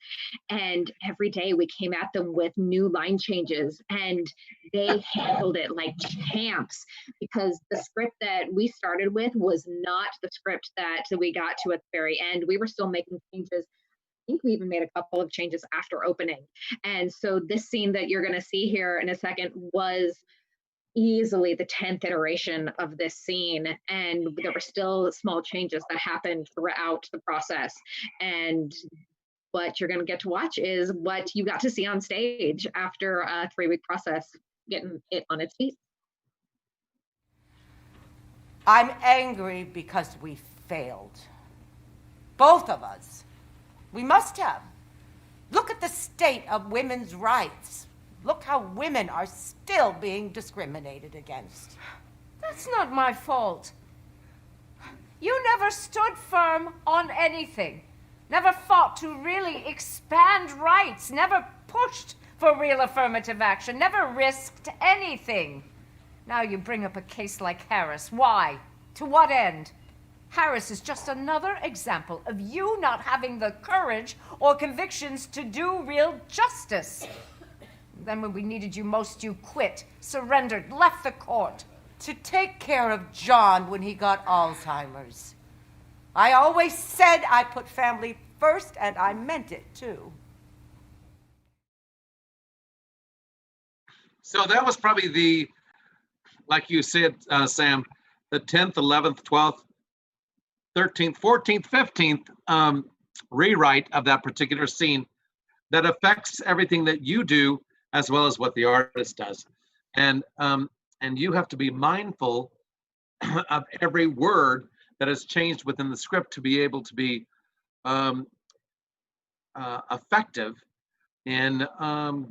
And every day we came at them with new line changes, and they handled it like champs, because the script that we started with was not the script that we got to at the very end. We were still making changes. I think we even made a couple of changes after opening. And so this scene that you're going to see here in a second was easily the 10th iteration of this scene, and there were still small changes that happened throughout the process. And what you're going to get to watch is what you got to see on stage after a 3-week process, getting it on its feet. I'm angry because we failed. Both of us. We must have. Look at the state of women's rights. Look how women are still being discriminated against. That's not my fault. You never stood firm on anything, never fought to really expand rights, never pushed for real affirmative action, never risked anything. Now you bring up a case like Harris. Why? To what end? Harris is just another example of you not having the courage or convictions to do real justice. Then when we needed you most, you quit, surrendered, left the court. To take care of John when he got Alzheimer's. I always said I put family first, and I meant it too. So that was probably like you said, Sam, the 10th, 11th, 12th, 13th, 14th, 15th rewrite of that particular scene that affects everything that you do as well as what the artist does. And you have to be mindful of every word that is changed within the script to be able to be effective in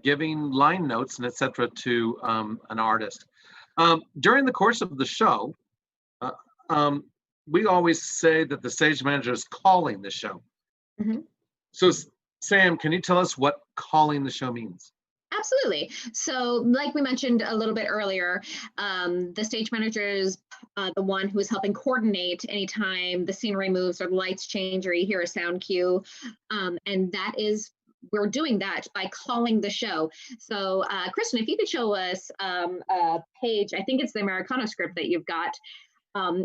giving line notes and etc. to an artist. During the course of the show, we always say that the stage manager is calling the show. Mm-hmm. So Sam, can you tell us what calling the show means? Absolutely. So like we mentioned a little bit earlier, the stage manager is the one who is helping coordinate anytime the scenery moves or the lights change or you hear a sound cue. And we're doing that by calling the show. So Kristen, if you could show us a page, I think it's the Americana script that you've got.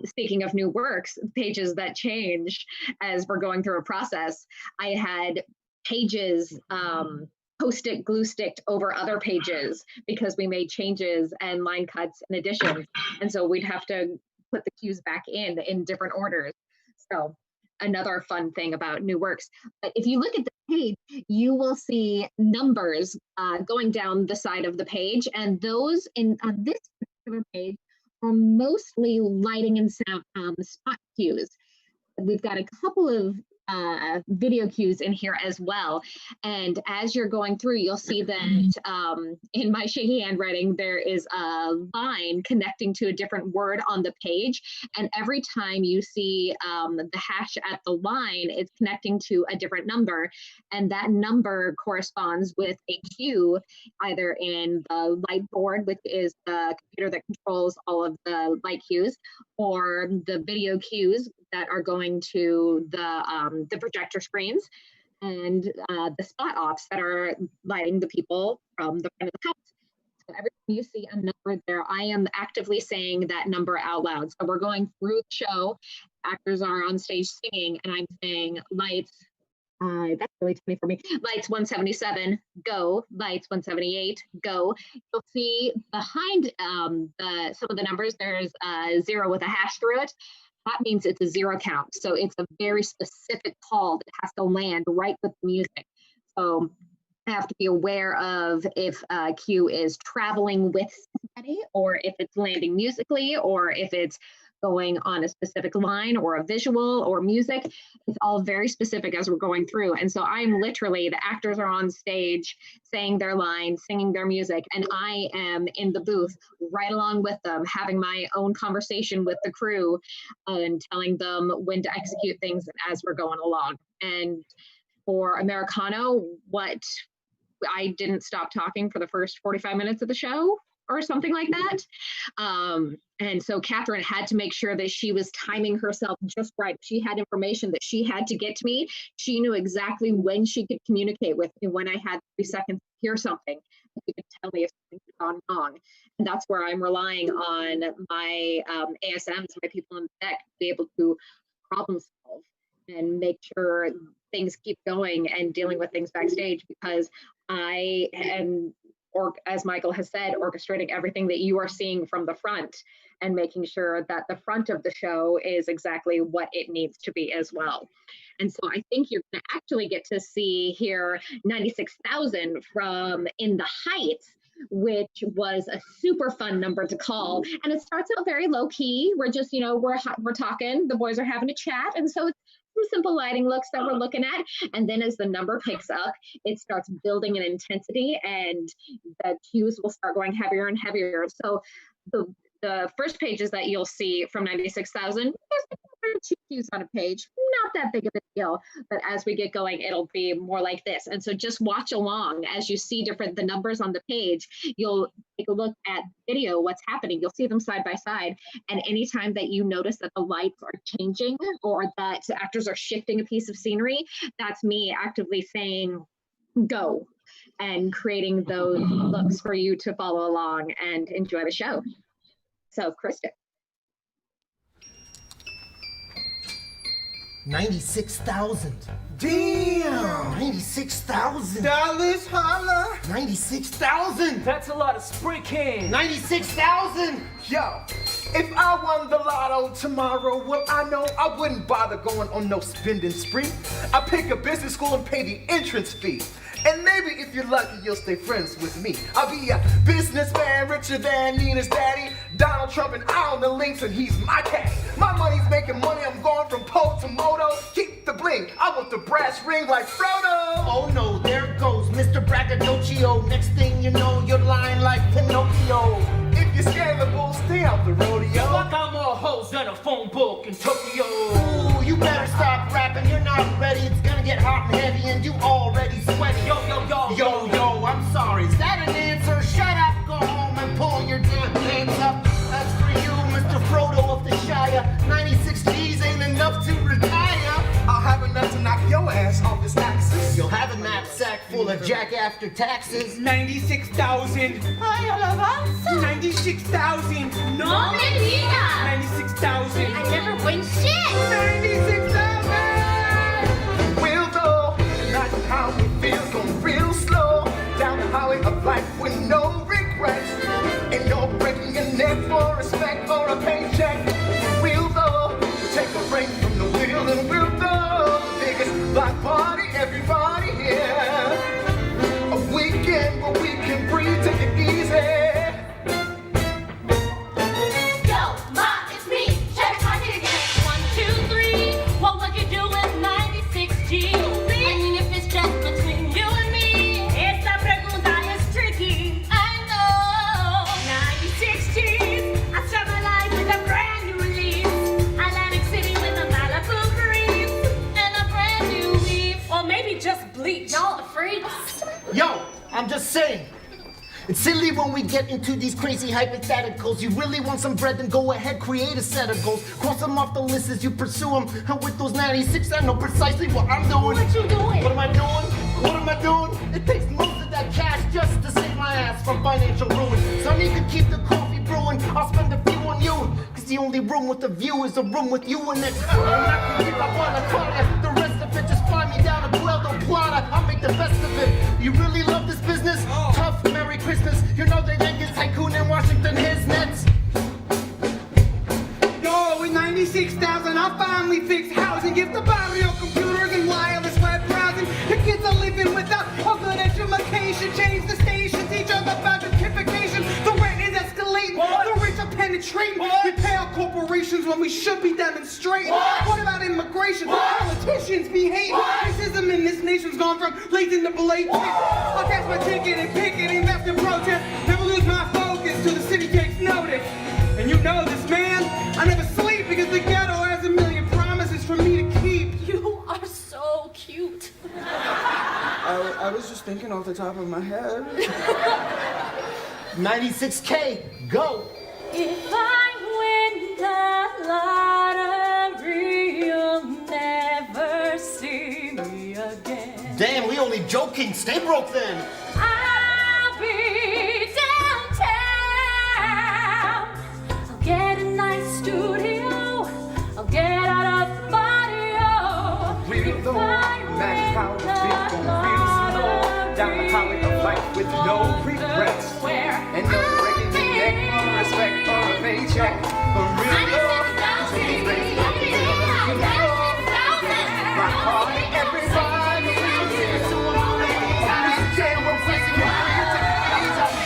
Speaking of new works, pages that change as we're going through a process. I had pages post-it glue sticked over other pages because we made changes and line cuts and additions. And so we'd have to put the cues back in different orders. So another fun thing about new works. But if you look at the page, you will see numbers going down the side of the page. And those on this particular page are mostly lighting and sound spot cues. We've got a couple of video cues in here as well. And as you're going through, you'll see that in my shaky handwriting, there is a line connecting to a different word on the page. And every time you see the hash at the line, it's connecting to a different number. And that number corresponds with a cue, either in the light board, which is the computer that controls all of the light cues, or the video cues that are going to the projector screens, and the spot ops that are lighting the people from the front of the house. So every time you see a number there, I am actively saying that number out loud. So we're going through the show, actors are on stage singing, and I'm saying lights, that's really funny for me, lights 177, go, lights 178, go. You'll see behind some of the numbers, there's a 0 with a hash through it. That means it's a 0 count. So it's a very specific call that has to land right with the music. So I have to be aware of if a cue is traveling with somebody, or if it's landing musically, or if it's going on a specific line or a visual or music. It's all very specific as we're going through. And so I'm literally, the actors are on stage saying their lines, singing their music, and I am in the booth right along with them, having my own conversation with the crew and telling them when to execute things as we're going along. And for Americano, what I didn't stop talking for the first 45 minutes of the show or something like that. And so Katherine had to make sure that she was timing herself just right. She had information that she had to get to me. She knew exactly when she could communicate with me, when I had 3 seconds to hear something. She could tell me if something had gone wrong. And that's where I'm relying on my ASMs, my people on the deck, to be able to problem solve and make sure things keep going and dealing with things backstage, because I am, or as Michael has said, orchestrating everything that you are seeing from the front and making sure that the front of the show is exactly what it needs to be as well. And so I think you're going to actually get to see here 96,000 from In the Heights, which was a super fun number to call. And it starts out very low key. We're just, we're talking, the boys are having a chat. And so it's some simple lighting looks that we're looking at. And then as the number picks up, it starts building in intensity and the cues will start going heavier and heavier. So the first pages that you'll see from 96,000, there's 2 cues on a page, not that big of a deal, but as we get going, it'll be more like this. And so just watch along as you see the numbers on the page. You'll take a look at video, what's happening. You'll see them side by side. And anytime that you notice that the lights are changing or that actors are shifting a piece of scenery, that's me actively saying, go, and creating those looks for you to follow along and enjoy the show. So, Kristen. 96,000. Damn! 96,000. Dallas, holla! 96,000. That's a lot of sprinkling. 96,000. Yo, if I won the lotto tomorrow, well, I know I wouldn't bother going on no spending spree. I pick a business school and pay the entrance fee. And maybe if you're lucky, you'll stay friends with me. I'll be a businessman richer than Nina's daddy, Donald Trump, and I own the links, and he's my cat. My money's making money, I'm going from pole to moto. Keep the bling, I want the brass ring like Frodo. Oh no, there goes Mr. Braggadocio. Next thing you know, you're lying like Pinocchio. If you're scalable, stay out the rodeo. I got more hoes than a phone book in Tokyo. Ooh, you better stop rapping, you're not ready. It's gonna get hot and heavy and you already sweaty. Yo, I'm sorry, is that an answer? Shut up, go home and pull your damn pants up. That's for you, Mr. Frodo of the Shire. 96 G's ain't enough to retire. I'll have enough to knock your ass off this axis. You'll have a knapsack full of jack after taxes. 96,000. 96,000. No me digas. 96,000. I never win shit. 96,000. We'll go, and that's how we feel. Going real slow down the highway of life with no regrets. And no breaking your neck for respect or a paycheck. We'll go, take a break from the wheel and we'll go. The biggest block party, everybody here. A weekend where we can breathe, take it easy. I'm just saying. It's silly when we get into these crazy hypotheticals. You really want some bread, then go ahead, create a set of goals. Cross them off the list as you pursue them. And with those 96, I know precisely what I'm doing. What you doing? What am I doing? What am I doing? It takes most of that cash just to save my ass from financial ruin. So I need to keep the coffee brewing. I'll spend a few on you. Cause the only room with a view is a room with you in it. I'm not gonna give I wanna call it. The rest of it, just fly me down to Puerto Plata. I'll make the best of it. You really love this business? Tough, Merry Christmas. You know they think it's tycoon in Washington, his nets. Yo, with 96,000, I'll finally fix housing. Give the barrio computers and wireless web browsing. The kids are living without a good education. Change the station, teach them about gentrification. The rent is escalating, the rich are penetrating. We pay our corporations when we should be demonstrating. What about immigration? Politicians be hating. Racism in this nation's gone from latent to blatant. I'll catch my ticket and pick it, invest in protest. Never lose my focus till the city takes notice. And you know this, man. I never sleep because the ghetto has a million promises for me to keep. You are so cute. I was just thinking off the top of my head. 96K, go. If I win the lottery, you'll never see me again. Damn, we only joking. Stay broke then. I'll be downtown. I'll get a nice studio. I'll get out of the barrio. Real low, that's how it's going real slow. Down the highway of life with no regrets. And no breaking the neck for respect or a paycheck. But real low, my heart, everybody is here. So I'm we're facing your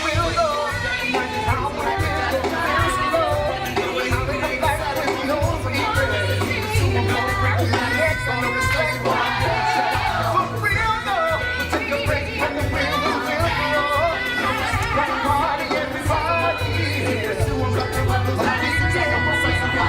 real low. How I get the fast low. How they come back with no regrets. So I'm gonna break my neck for respect for my paycheck. For real low, we'll take a break and the real will grow. My heart, everybody is here. So I'm gonna break my neck for respect for my paycheck.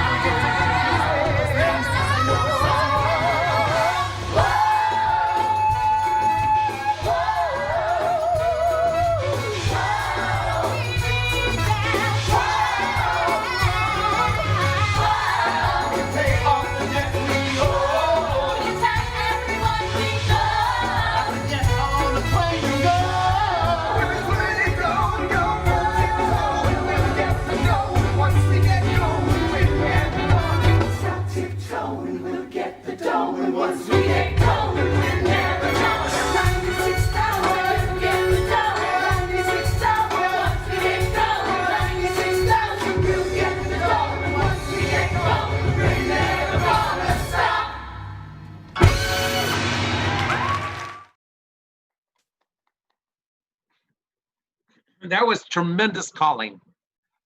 That was tremendous calling.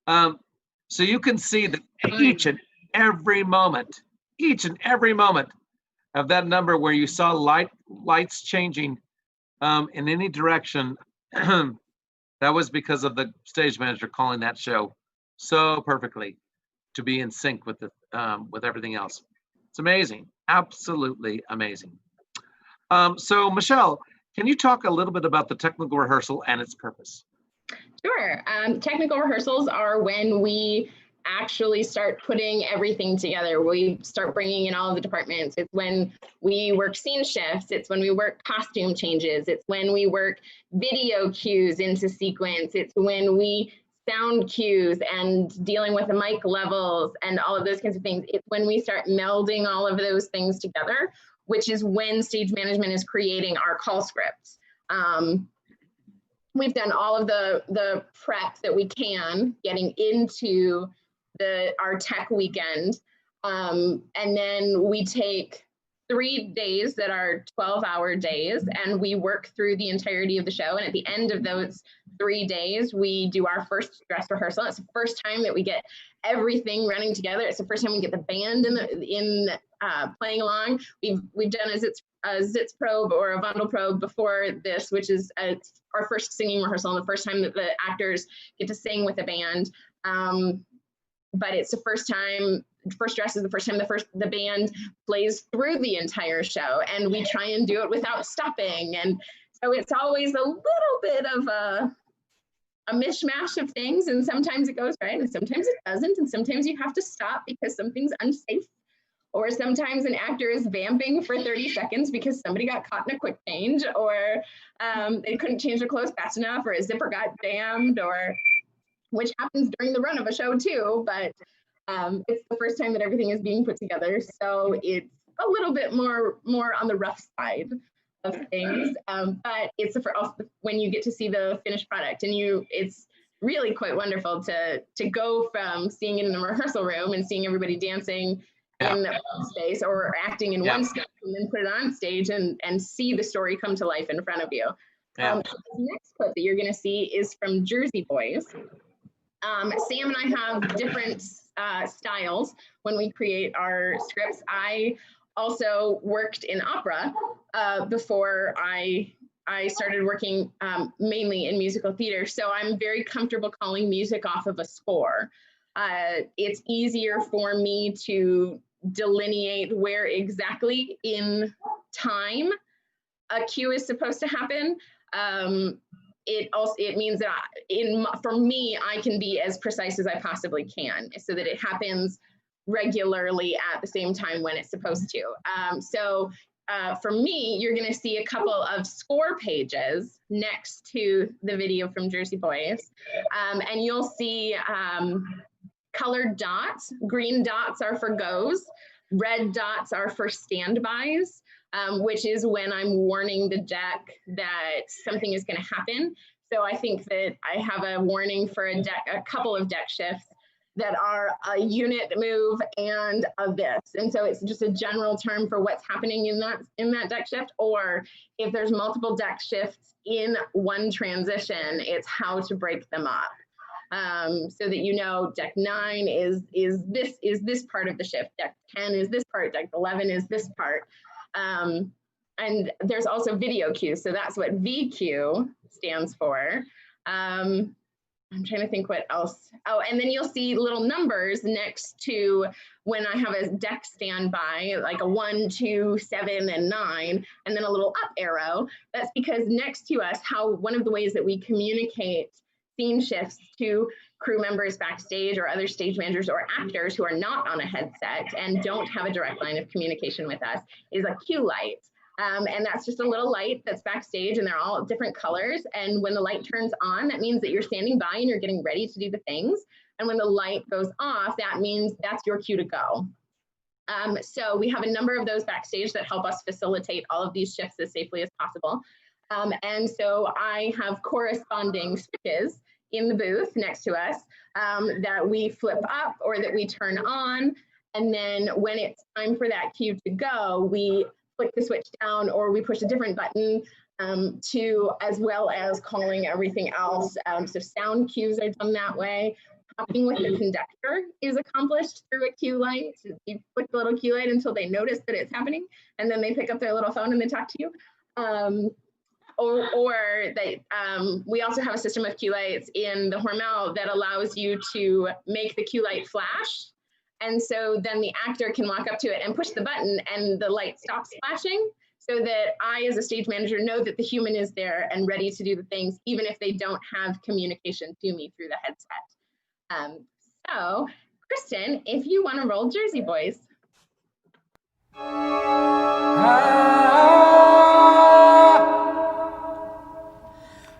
So you can see that each and every moment of that number where you saw lights changing in any direction, that was because of the stage manager calling that show so perfectly to be in sync with everything else. It's amazing, absolutely amazing. So Michelle, can you talk a little bit about the technical rehearsal and its purpose? Sure. Technical rehearsals are when we actually start putting everything together. We start bringing in all of the departments. It's when we work scene shifts. It's when we work costume changes. It's when we work video cues into sequence. It's when we sound cues and dealing with the mic levels and all of those kinds of things. It's when we start melding all of those things together, which is when stage management is creating our call scripts. We've done all of the prep that we can getting into our tech weekend. And then we take 3 days that are 12-hour days, and we work through the entirety of the show. And at the end of those 3 days, we do our first dress rehearsal. It's the first time that we get everything running together. It's the first time we get the band playing along. We've done a Zitz probe or a Vondel probe before this, which is our first singing rehearsal and the first time that the actors get to sing with a band. But it's the first dress is the first time the band plays through the entire show, and we try and do it without stopping. And So it's always a little bit of a mishmash of things, and sometimes it goes right and sometimes it doesn't, and sometimes you have to stop because something's unsafe, or sometimes an actor is vamping for 30 seconds because somebody got caught in a quick change, or they couldn't change their clothes fast enough, or a zipper got jammed, or which happens during the run of a show too, but it's the first time that everything is being put together, so it's a little bit more on the rough side of things, but it's when you get to see the finished product, and it's really quite wonderful to go from seeing it in the rehearsal room and seeing everybody dancing in the space or acting in one space, and then put it on stage and see the story come to life in front of you. The next clip that you're going to see is from Jersey Boys. Sam and I have different styles when we create our scripts. I also worked in opera before I started working mainly in musical theater. So I'm very comfortable calling music off of a score. It's easier for me to delineate where exactly in time a cue is supposed to happen. It means that for me, I can be as precise as I possibly can so that it happens regularly at the same time when it's supposed to. For me, you're going to see a couple of score pages next to the video from Jersey Boys, and you'll see colored dots. Green dots are for goes, red dots are for standbys, which is when I'm warning the deck that something is going to happen. So I think that I have a warning for a couple of deck shifts that are a unit move and a this. And so it's just a general term for what's happening in that deck shift, or if there's multiple deck shifts in one transition, it's how to break them up. So that you know deck 9 is this part of the shift, deck 10 is this part, deck 11 is this part. And there's also video cues, so that's what VQ stands for. I'm trying to think what else. Oh, and then you'll see little numbers next to when I have a deck standby, like a 1, 2, 7, and 9, and then a little up arrow. That's because next to us, one of the ways that we communicate scene shifts to crew members backstage or other stage managers or actors who are not on a headset and don't have a direct line of communication with us is a cue light. And that's just a little light that's backstage, and they're all different colors. And when the light turns on, that means that you're standing by and you're getting ready to do the things. And when the light goes off, that means that's your cue to go. So we have a number of those backstage that help us facilitate all of these shifts as safely as possible. And so I have corresponding switches in the booth next to us that we flip up or that we turn on. And then when it's time for that cue to go, we flick the switch down or we push a different button as well as calling everything else. So sound cues are done that way. Talking with the conductor is accomplished through a cue light. You flick the little cue light until they notice that it's happening, and then they pick up their little phone and they talk to you. We also have a system of cue lights in the Hormel that allows you to make the cue light flash. And so then the actor can walk up to it and push the button and the light stops flashing, so that I, as a stage manager, know that the human is there and ready to do the things, even if they don't have communication to me through the headset. So, Kristen, if you want to roll Jersey Boys.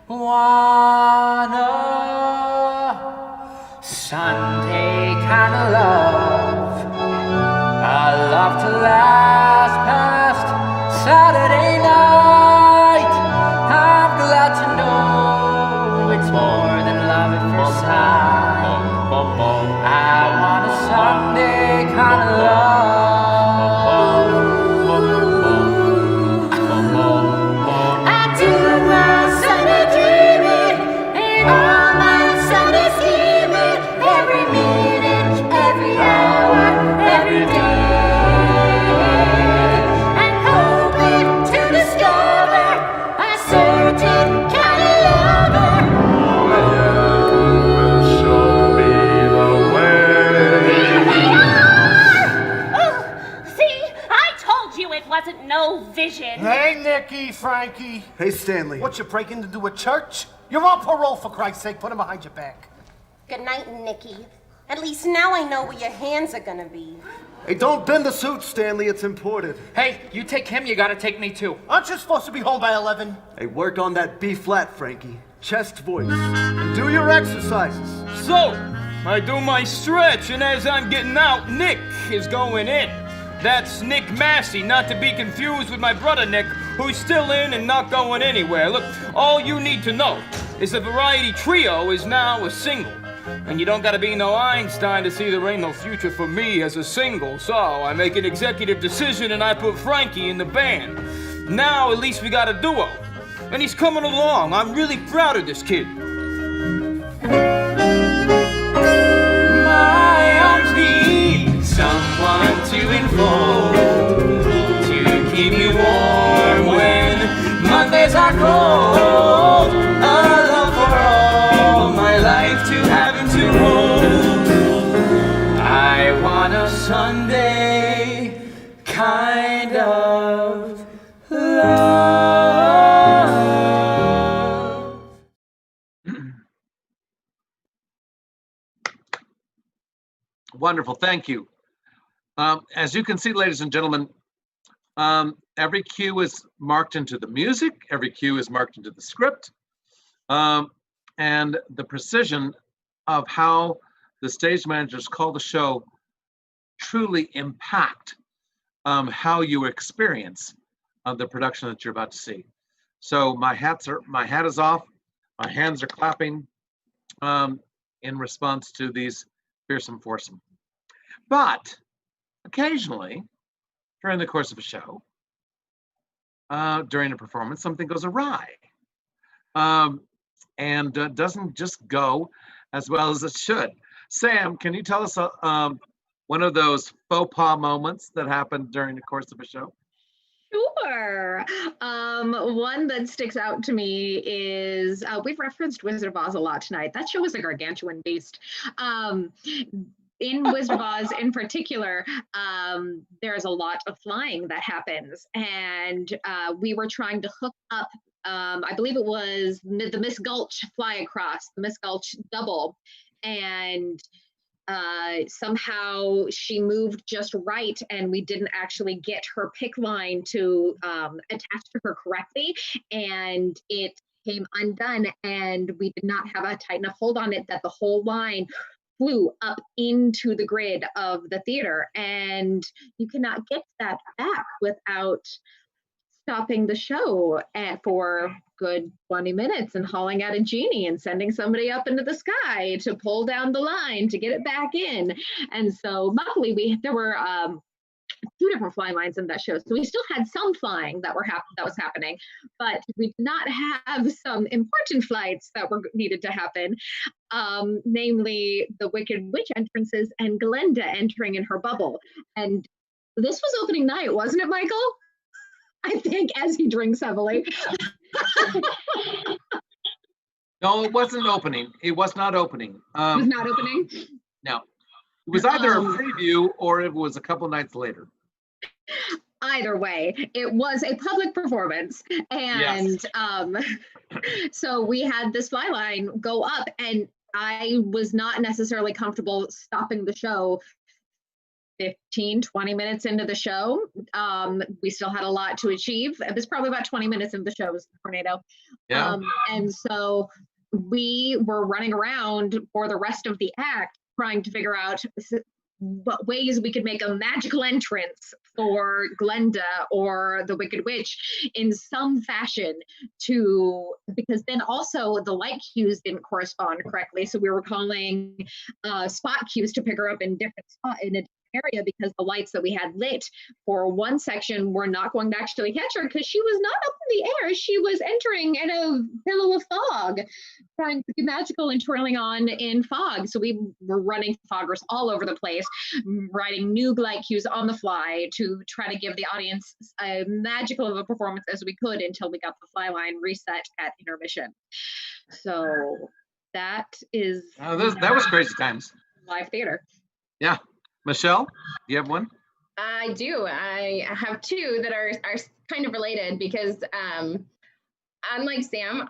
Wanna Sunday kind of love, a love to last past Saturday night. I'm glad to know it's more than love at first sight. I want a Sunday kind of love. no vision. Hey, Nikki, Frankie. Hey, Stanley. What, you breaking into a church? You're on parole, for Christ's sake. Put him behind your back. Good night, Nikki. At least now I know where your hands are gonna be. Hey, don't bend the suit, Stanley. It's imported. Hey, you take him, you gotta take me too. Aren't you supposed to be home by 11? Hey, work on that B flat, Frankie. Chest voice. And do your exercises. So, I do my stretch, and as I'm getting out, Nick is going in. That's Nick Massey, not to be confused with my brother Nick, who's still in and not going anywhere. Look, all you need to know is the Variety Trio is now a single. And you don't gotta be no Einstein to see there ain't no future for me as a single. So I make an executive decision and I put Frankie in the band. Now at least we got a duo. And he's coming along. I'm really proud of this kid. My arms need someone to enfold, to keep me warm when Mondays are cold. A love for all my life to have and to hold. I want a Sunday kind of love. Wonderful, thank you. As you can see, ladies and gentlemen, every cue is marked into the music, every cue is marked into the script, and the precision of how the stage managers call the show truly impact how you experience the production that you're about to see. So my hat is off, my hands are clapping in response to these fearsome foursome. But occasionally, during the course of a show, during a performance, something goes awry and doesn't just go as well as it should. Sam, can you tell us one of those faux pas moments that happened during the course of a show? Sure. One that sticks out to me is we've referenced Wizard of Oz a lot tonight. That show was a gargantuan beast. In Wizard of Oz in particular, there's a lot of flying that happens. And we were trying to hook up, I believe it was the Miss Gulch fly across, the Miss Gulch double. And somehow she moved just right and we didn't actually get her pick line to attach to her correctly, and it came undone and we did not have a tight enough hold on it that the whole line flew up into the grid of the theater, and you cannot get that back without stopping the show for good 20 minutes and hauling out a genie and sending somebody up into the sky to pull down the line to get it back in. And so luckily there were two different flying lines in that show. So we still had some flying that was happening, but we did not have some important flights that were needed to happen, namely the Wicked Witch entrances and Glenda entering in her bubble. And this was opening night, wasn't it, Michael? I think, as he drinks heavily. No, it wasn't opening. It was not opening. It was not opening? No. It was either a preview or it was a couple nights later. Either way, it was a public performance. And yes. So we had this fly line go up, and I was not necessarily comfortable stopping the show 15, 20 minutes into the show. We still had a lot to achieve. It was probably about 20 minutes into the show was the tornado. Yeah. And so we were running around for the rest of the act trying to figure out what ways we could make a magical entrance for Glenda or the Wicked Witch in some fashion because then also the light cues didn't correspond correctly. So we were calling spot cues to pick her up in a different area because the lights that we had lit for one section were not going to actually catch her because she was not up in the air. She was entering in a pillow of fog, trying to be magical and twirling on in fog. So we were running foggers all over the place, writing new light cues on the fly to try to give the audience as magical of a performance as we could until we got the fly line reset at intermission. So that is that was crazy times. Live theater. Yeah. Michelle, do you have one? I do. I have two that are kind of related because unlike Sam,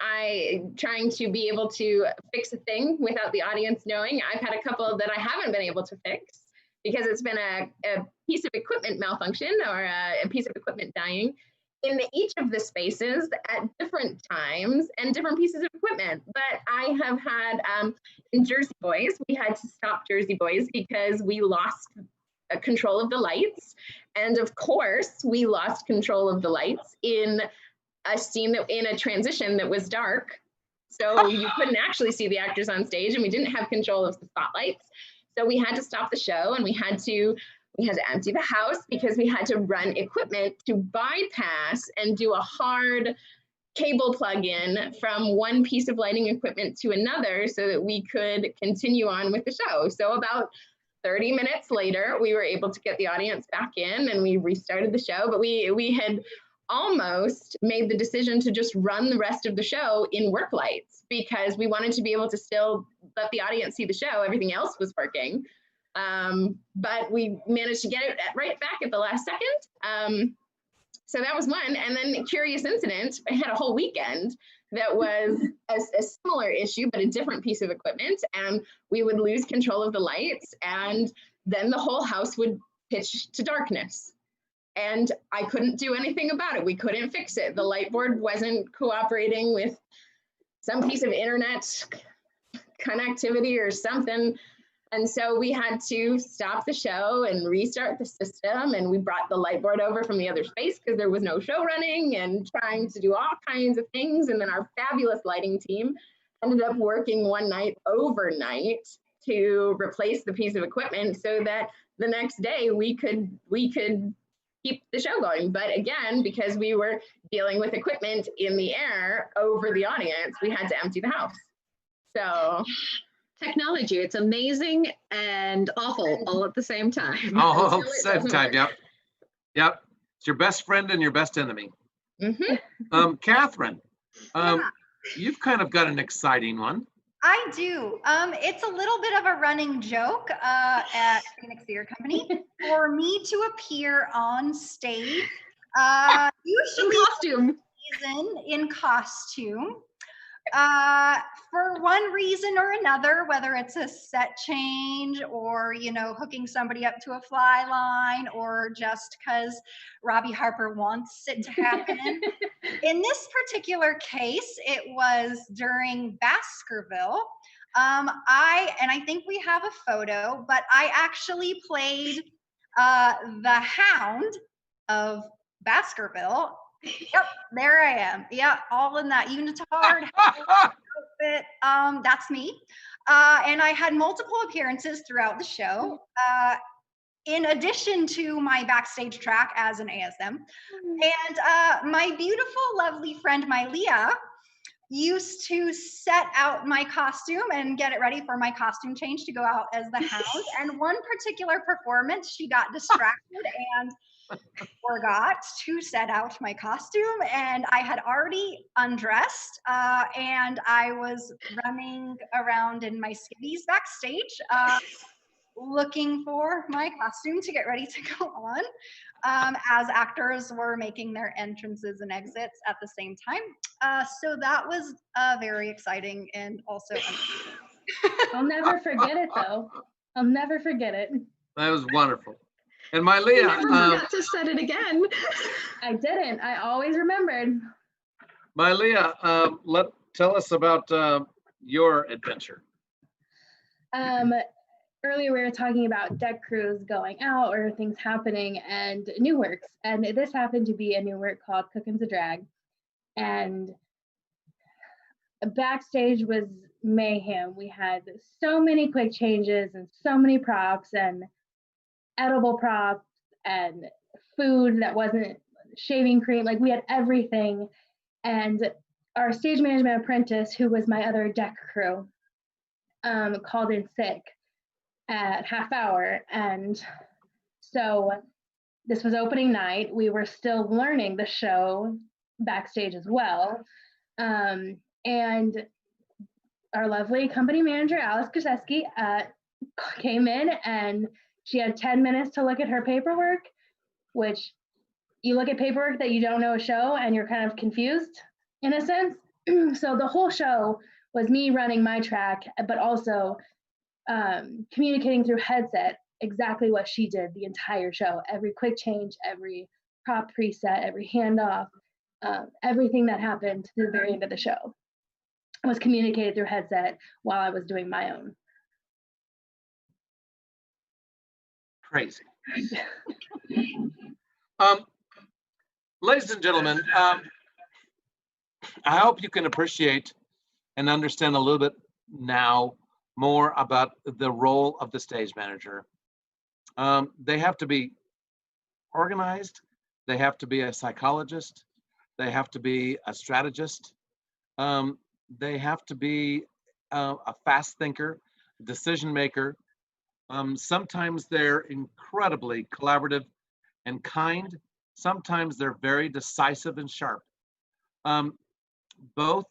trying to be able to fix a thing without the audience knowing. I've had a couple that I haven't been able to fix because it's been a piece of equipment malfunction or a piece of equipment dying in each of the spaces at different times and different pieces of equipment. But I have had, in Jersey Boys, we had to stop Jersey Boys because we lost control of the lights. And of course, we lost control of the lights in a scene in a transition that was dark. So you couldn't actually see the actors on stage and we didn't have control of the spotlights. So we had to stop the show and we had to empty the house because we had to run equipment to bypass and do a hard cable plug-in from one piece of lighting equipment to another so that we could continue on with the show. So about 30 minutes later, we were able to get the audience back in and we restarted the show, but we had almost made the decision to just run the rest of the show in work lights because we wanted to be able to still let the audience see the show. Everything else was working. But we managed to get it right back at the last second. So that was one. And then Curious Incident, I had a whole weekend that was a similar issue, but a different piece of equipment. And we would lose control of the lights and then the whole house would pitch to darkness. And I couldn't do anything about it. We couldn't fix it. The light board wasn't cooperating with some piece of internet connectivity or something. And so we had to stop the show and restart the system. And we brought the light board over from the other space because there was no show running and trying to do all kinds of things. And then our fabulous lighting team ended up working one night overnight to replace the piece of equipment so that the next day we could keep the show going. But again, because we were dealing with equipment in the air over the audience, we had to empty the house. So technology, it's amazing and awful all at the same time. All at the same time, yep. Yep. It's your best friend and your best enemy. Mm-hmm. Katherine, you've kind of got an exciting one. I do. It's a little bit of a running joke at Phoenix Theater Company for me to appear on stage, usually in costume. For one reason or another, whether it's a set change or, hooking somebody up to a fly line or just because Robbie Harper wants it to happen. In this particular case, it was during Baskerville. I think we have a photo, but I actually played the Hound of Baskerville. Yep, there I am. Yeah, all in that unitard outfit. That's me. And I had multiple appearances throughout the show, in addition to my backstage track as an ASM. And my beautiful, lovely friend Maylea used to set out my costume and get it ready for my costume change to go out as the Hound. And one particular performance, she got distracted and forgot to set out my costume, and I had already undressed and I was running around in my skivvies backstage looking for my costume to get ready to go on as actors were making their entrances and exits at the same time. So that was very exciting and also I'll never forget it though. I'll never forget it. That was wonderful. And Maylea, I forgot to set it again. I didn't. I always remembered. Maylea, tell us about your adventure. Earlier we were talking about deck crews going out or things happening and new works. And this happened to be a new work called Cookin's a Drag. And backstage was mayhem. We had so many quick changes and so many props and edible props and food that wasn't shaving cream. Like we had everything. And our stage management apprentice, who was my other deck crew, called in sick at half hour. And so this was opening night. We were still learning the show backstage as well. And our lovely company manager, Alice Krzeski, came in and she had 10 minutes to look at her paperwork. which you look at paperwork that you don't know a show and you're kind of confused in a sense. So the whole show was me running my track, but also communicating through headset exactly what she did the entire show. Every quick change, every prop preset, every handoff, everything that happened to the very end of the show was communicated through headset while I was doing my own. Crazy. Ladies and gentlemen, I hope you can appreciate and understand a little bit now more about the role of the stage manager. They have to be organized, they have to be a psychologist, they have to be a strategist, they have to be a fast thinker, decision maker. Sometimes they're incredibly collaborative and kind. Sometimes they're very decisive and sharp. Both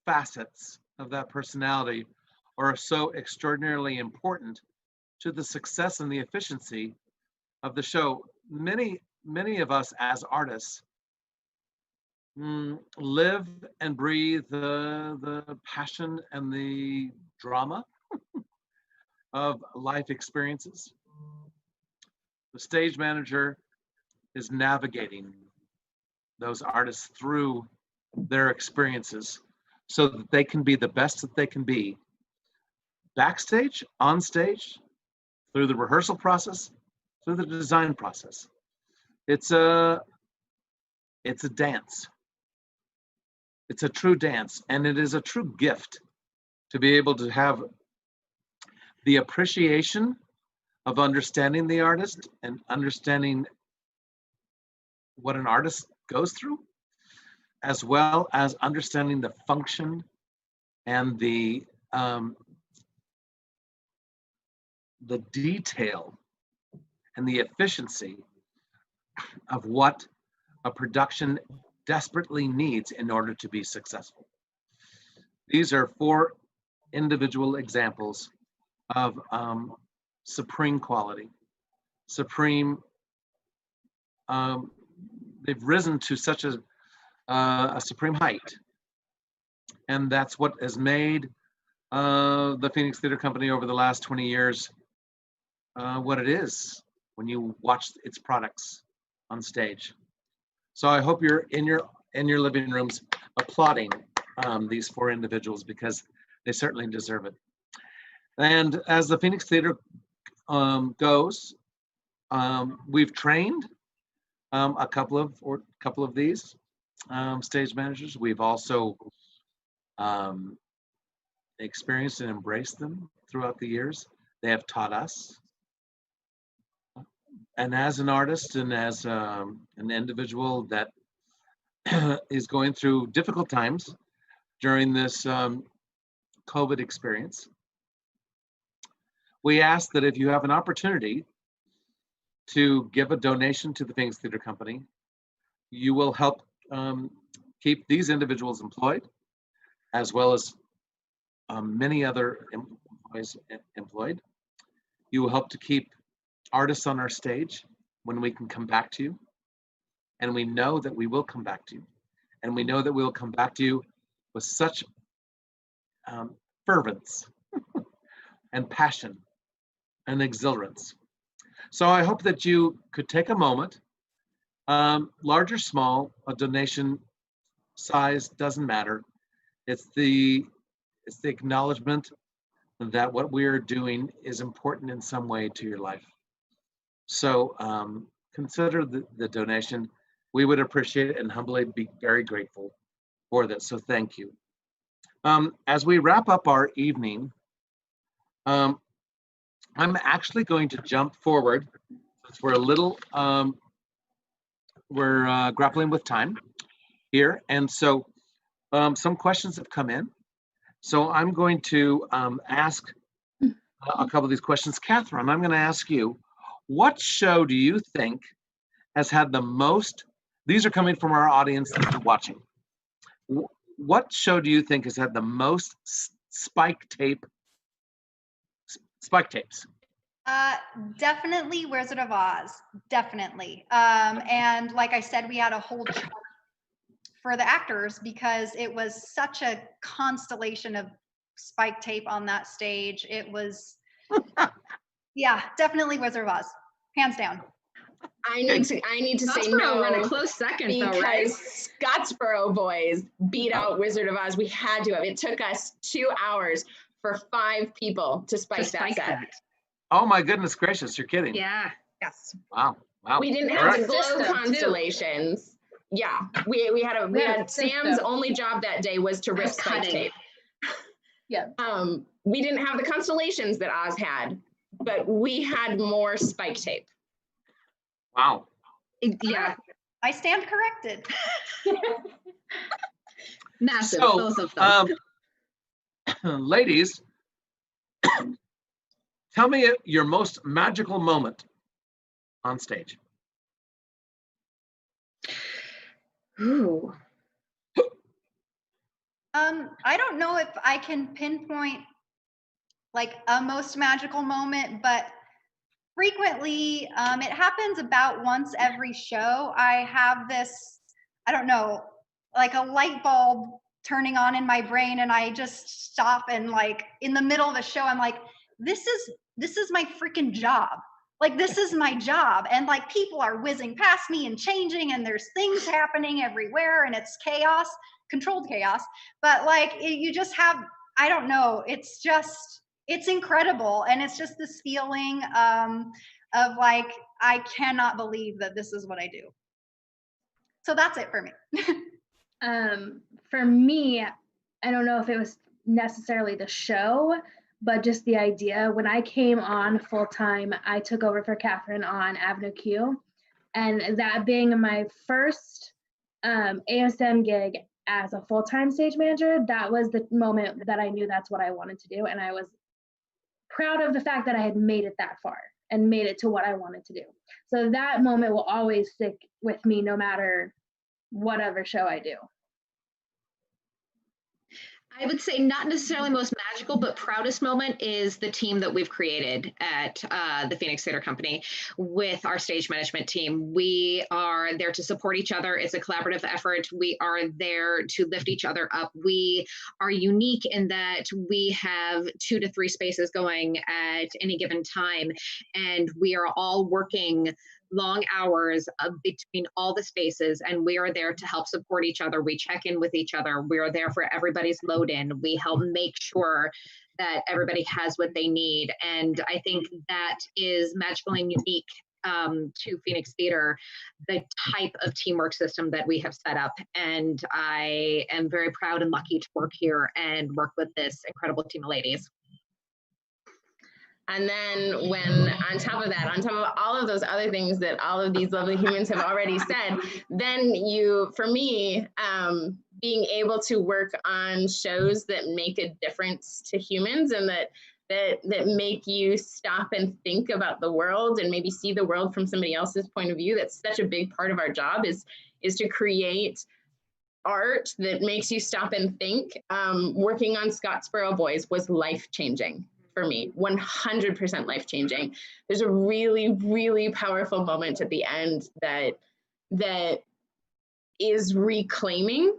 facets of that personality are so extraordinarily important to the success and the efficiency of the show. Many of us as artists live and breathe the passion and the drama of life experiences. The stage manager is navigating those artists through their experiences so that they can be the best that they can be backstage, on stage, through the rehearsal process, through the design process. It's a dance. It's a true dance, and it is a true gift to be able to have the appreciation of understanding the artist and understanding what an artist goes through, as well as understanding the function and the detail and the efficiency of what a production desperately needs in order to be successful. These are 4 individual examples of supreme quality, supreme. They've risen to such a supreme height, and that's what has made the Phoenix Theater Company over the last 20 years what it is when you watch its products on stage. So I hope you're in your living rooms applauding these 4 individuals, because they certainly deserve it. And as the Phoenix Theater goes, we've trained a couple of these stage managers. We've also experienced and embraced them throughout the years. They have taught us. And as an artist and as an individual that is going through difficult times during this COVID experience, we ask that if you have an opportunity to give a donation to the Phoenix Theater Company, you will help keep these individuals employed, as well as many other employees employed. You will help to keep artists on our stage when we can come back to you. And we know that we will come back to you. And we know that we will come back to you with such fervence and passion and exhilarance. So I hope that you could take a moment, large or small, a donation size doesn't matter. It's the acknowledgement that what we are doing is important in some way to your life. So consider the donation. We would appreciate it and humbly be very grateful for this. So thank you. As we wrap up our evening, I'm actually going to jump forward, since we're a little, we're grappling with time here. And so some questions have come in. So I'm going to ask a couple of these questions. Katherine, I'm going to ask you, what show do you think has had the most, these are coming from our audience that are watching. What show do you think has had the most spike tapes Definitely Wizard of Oz. Definitely. And like I said, we had a whole chart for the actors because it was such a constellation of spike tape on that stage. It was, yeah, definitely Wizard of Oz, hands down. I need to say Scottsboro no. ran a close second, though, because right? Scottsboro boys beat out Wizard of Oz. We had to have. It took us 2 hours for 5 people to spike that set. Oh my goodness gracious, you're kidding. Yeah. Yes. Wow. We didn't All have right. the glow System, too. constellations. Yeah, we had Sam's only job that day was to rip spike cutting. tape. Yeah. We didn't have the constellations that Oz had, but we had more spike tape. Wow. Yeah. I stand corrected. Massive, So, both of them. ladies, tell me your most magical moment on stage. Ooh. I don't know if I can pinpoint like a most magical moment, but frequently it happens about once every show. I have this, I don't know, like a light bulb turning on in my brain, and I just stop and like in the middle of a show, I'm like, this is my freaking job. Like, this is my job. And like people are whizzing past me and changing, and there's things happening everywhere, and it's chaos, controlled chaos. But like you just have, I don't know, it's incredible. And it's just this feeling of like, I cannot believe that this is what I do. So that's it for me. For me, I don't know if it was necessarily the show, but just the idea. When I came on full time, I took over for Katherine on Avenue Q, and that being my first ASM gig as a full-time stage manager, that was the moment that I knew that's what I wanted to do, and I was proud of the fact that I had made it that far and made it to what I wanted to do. So that moment will always stick with me no matter whatever show I do. I would say not necessarily most magical, but proudest moment is the team that we've created at the Phoenix Theater Company with our stage management team. We are there to support each other. It's a collaborative effort. We are there to lift each other up. We are unique in that we have 2 to 3 spaces going at any given time, and we are all working long hours between all the spaces, and we are there to help support each other. We check in with each other. We are there for everybody's load in. We help make sure that everybody has what they need. And I think that is magical and unique to Phoenix Theater, the type of teamwork system that we have set up. And I am very proud and lucky to work here and work with this incredible team of ladies. And then when on top of that, on top of all of those other things that all of these lovely humans have already said, then you, for me, being able to work on shows that make a difference to humans and that make you stop and think about the world and maybe see the world from somebody else's point of view. That's such a big part of our job is to create art that makes you stop and think. Working on Scottsboro Boys was life-changing. For me, 100% life-changing. There's a really, really powerful moment at the end that is reclaiming,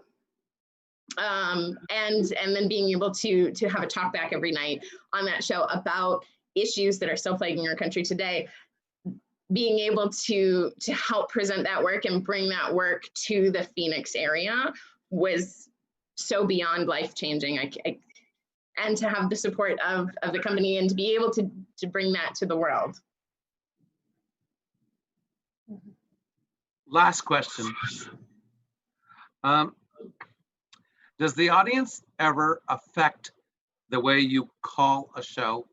and then being able to have a talk back every night on that show about issues that are still plaguing our country today. Being able to help present that work and bring that work to the Phoenix area was so beyond life-changing. And to have the support of the company and to be able to bring that to the world. Last question. Does the audience ever affect the way you call a show?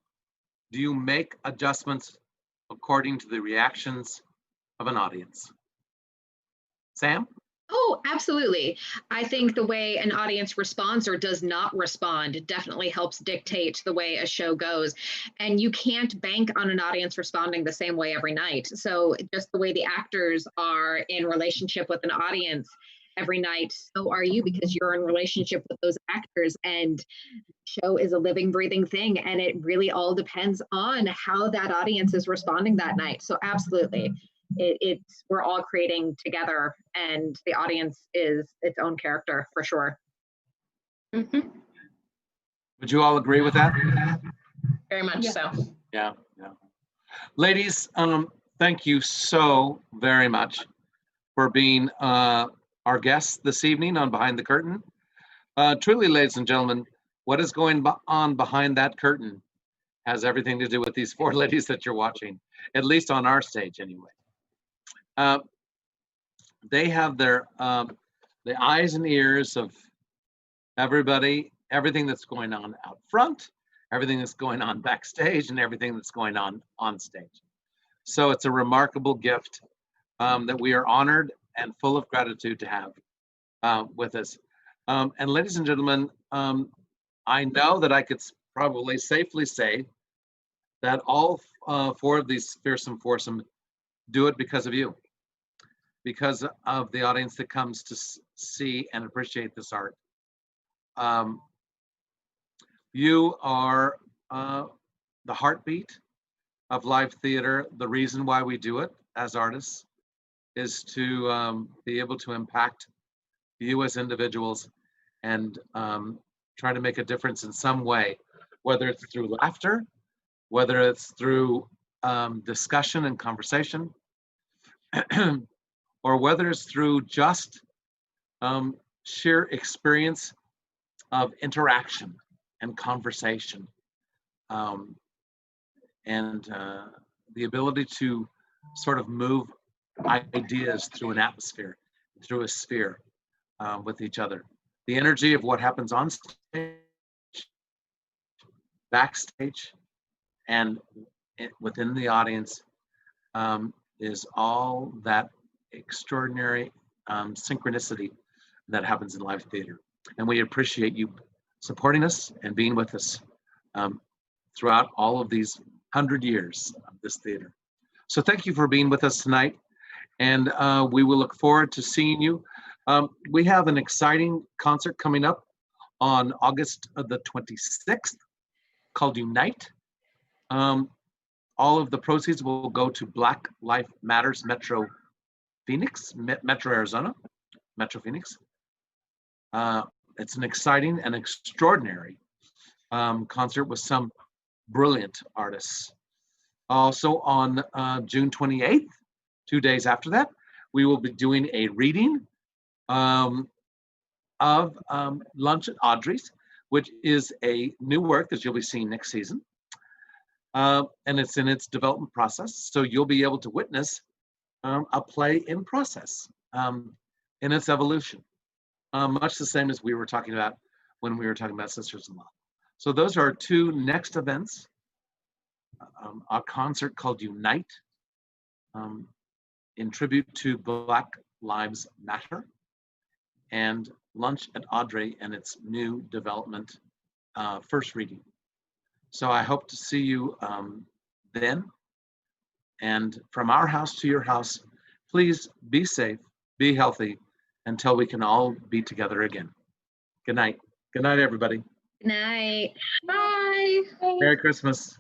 Do you make adjustments according to the reactions of an audience? Sam? Oh, absolutely. I think the way an audience responds or does not respond definitely helps dictate the way a show goes. And you can't bank on an audience responding the same way every night. So just the way the actors are in relationship with an audience every night. So are you, because you're in relationship with those actors, and show is a living, breathing thing. And it really all depends on how that audience is responding that night. So absolutely. It's we're all creating together, and the audience is its own character for sure. Mm-hmm. Would you all agree with that? Very much so. Yeah. Ladies, thank you so very much for being our guests this evening on Behind the Curtain. Truly, ladies and gentlemen, what is going on behind that curtain has everything to do with these four ladies that you're watching, at least on our stage anyway. They have their the eyes and ears of everybody, everything that's going on out front, everything that's going on backstage, and everything that's going on stage. So it's a remarkable gift that we are honored and full of gratitude to have with us. And ladies and gentlemen, I know that I could probably safely say that all four of these fearsome foursome do it because of you, because of the audience that comes to see and appreciate this art. You are the heartbeat of live theater. The reason why we do it as artists is to be able to impact you as individuals and try to make a difference in some way, whether it's through laughter, whether it's through discussion and conversation, or whether it's through just sheer experience of interaction and conversation, and the ability to sort of move ideas through an atmosphere, through a sphere with each other. The energy of what happens on stage, backstage, and within the audience is all that extraordinary synchronicity that happens in live theater. And we appreciate you supporting us and being with us throughout all of these 100 years of this theater. So thank you for being with us tonight, and we will look forward to seeing you. We have an exciting concert coming up on August the 26th called Unite. All of the proceeds will go to Black Life Matters Metro Phoenix, Metro Arizona, Metro Phoenix. It's an exciting and extraordinary concert with some brilliant artists. Also on June 28th, 2 days after that, we will be doing a reading of Lunch at Audrey's, which is a new work that you'll be seeing next season. And it's in its development process. So you'll be able to witness a play in process in its evolution, much the same as we were talking about when we were talking about Sisters-in-Law. So those are our two next events. A concert called Unite in tribute to Black Lives Matter, and Lunch at Audrey and its new development first reading. So I hope to see you then. And from our house to your house, please be safe, be healthy, until we can all be together again. Good night. Good night, everybody. Good night. Bye. Merry Christmas.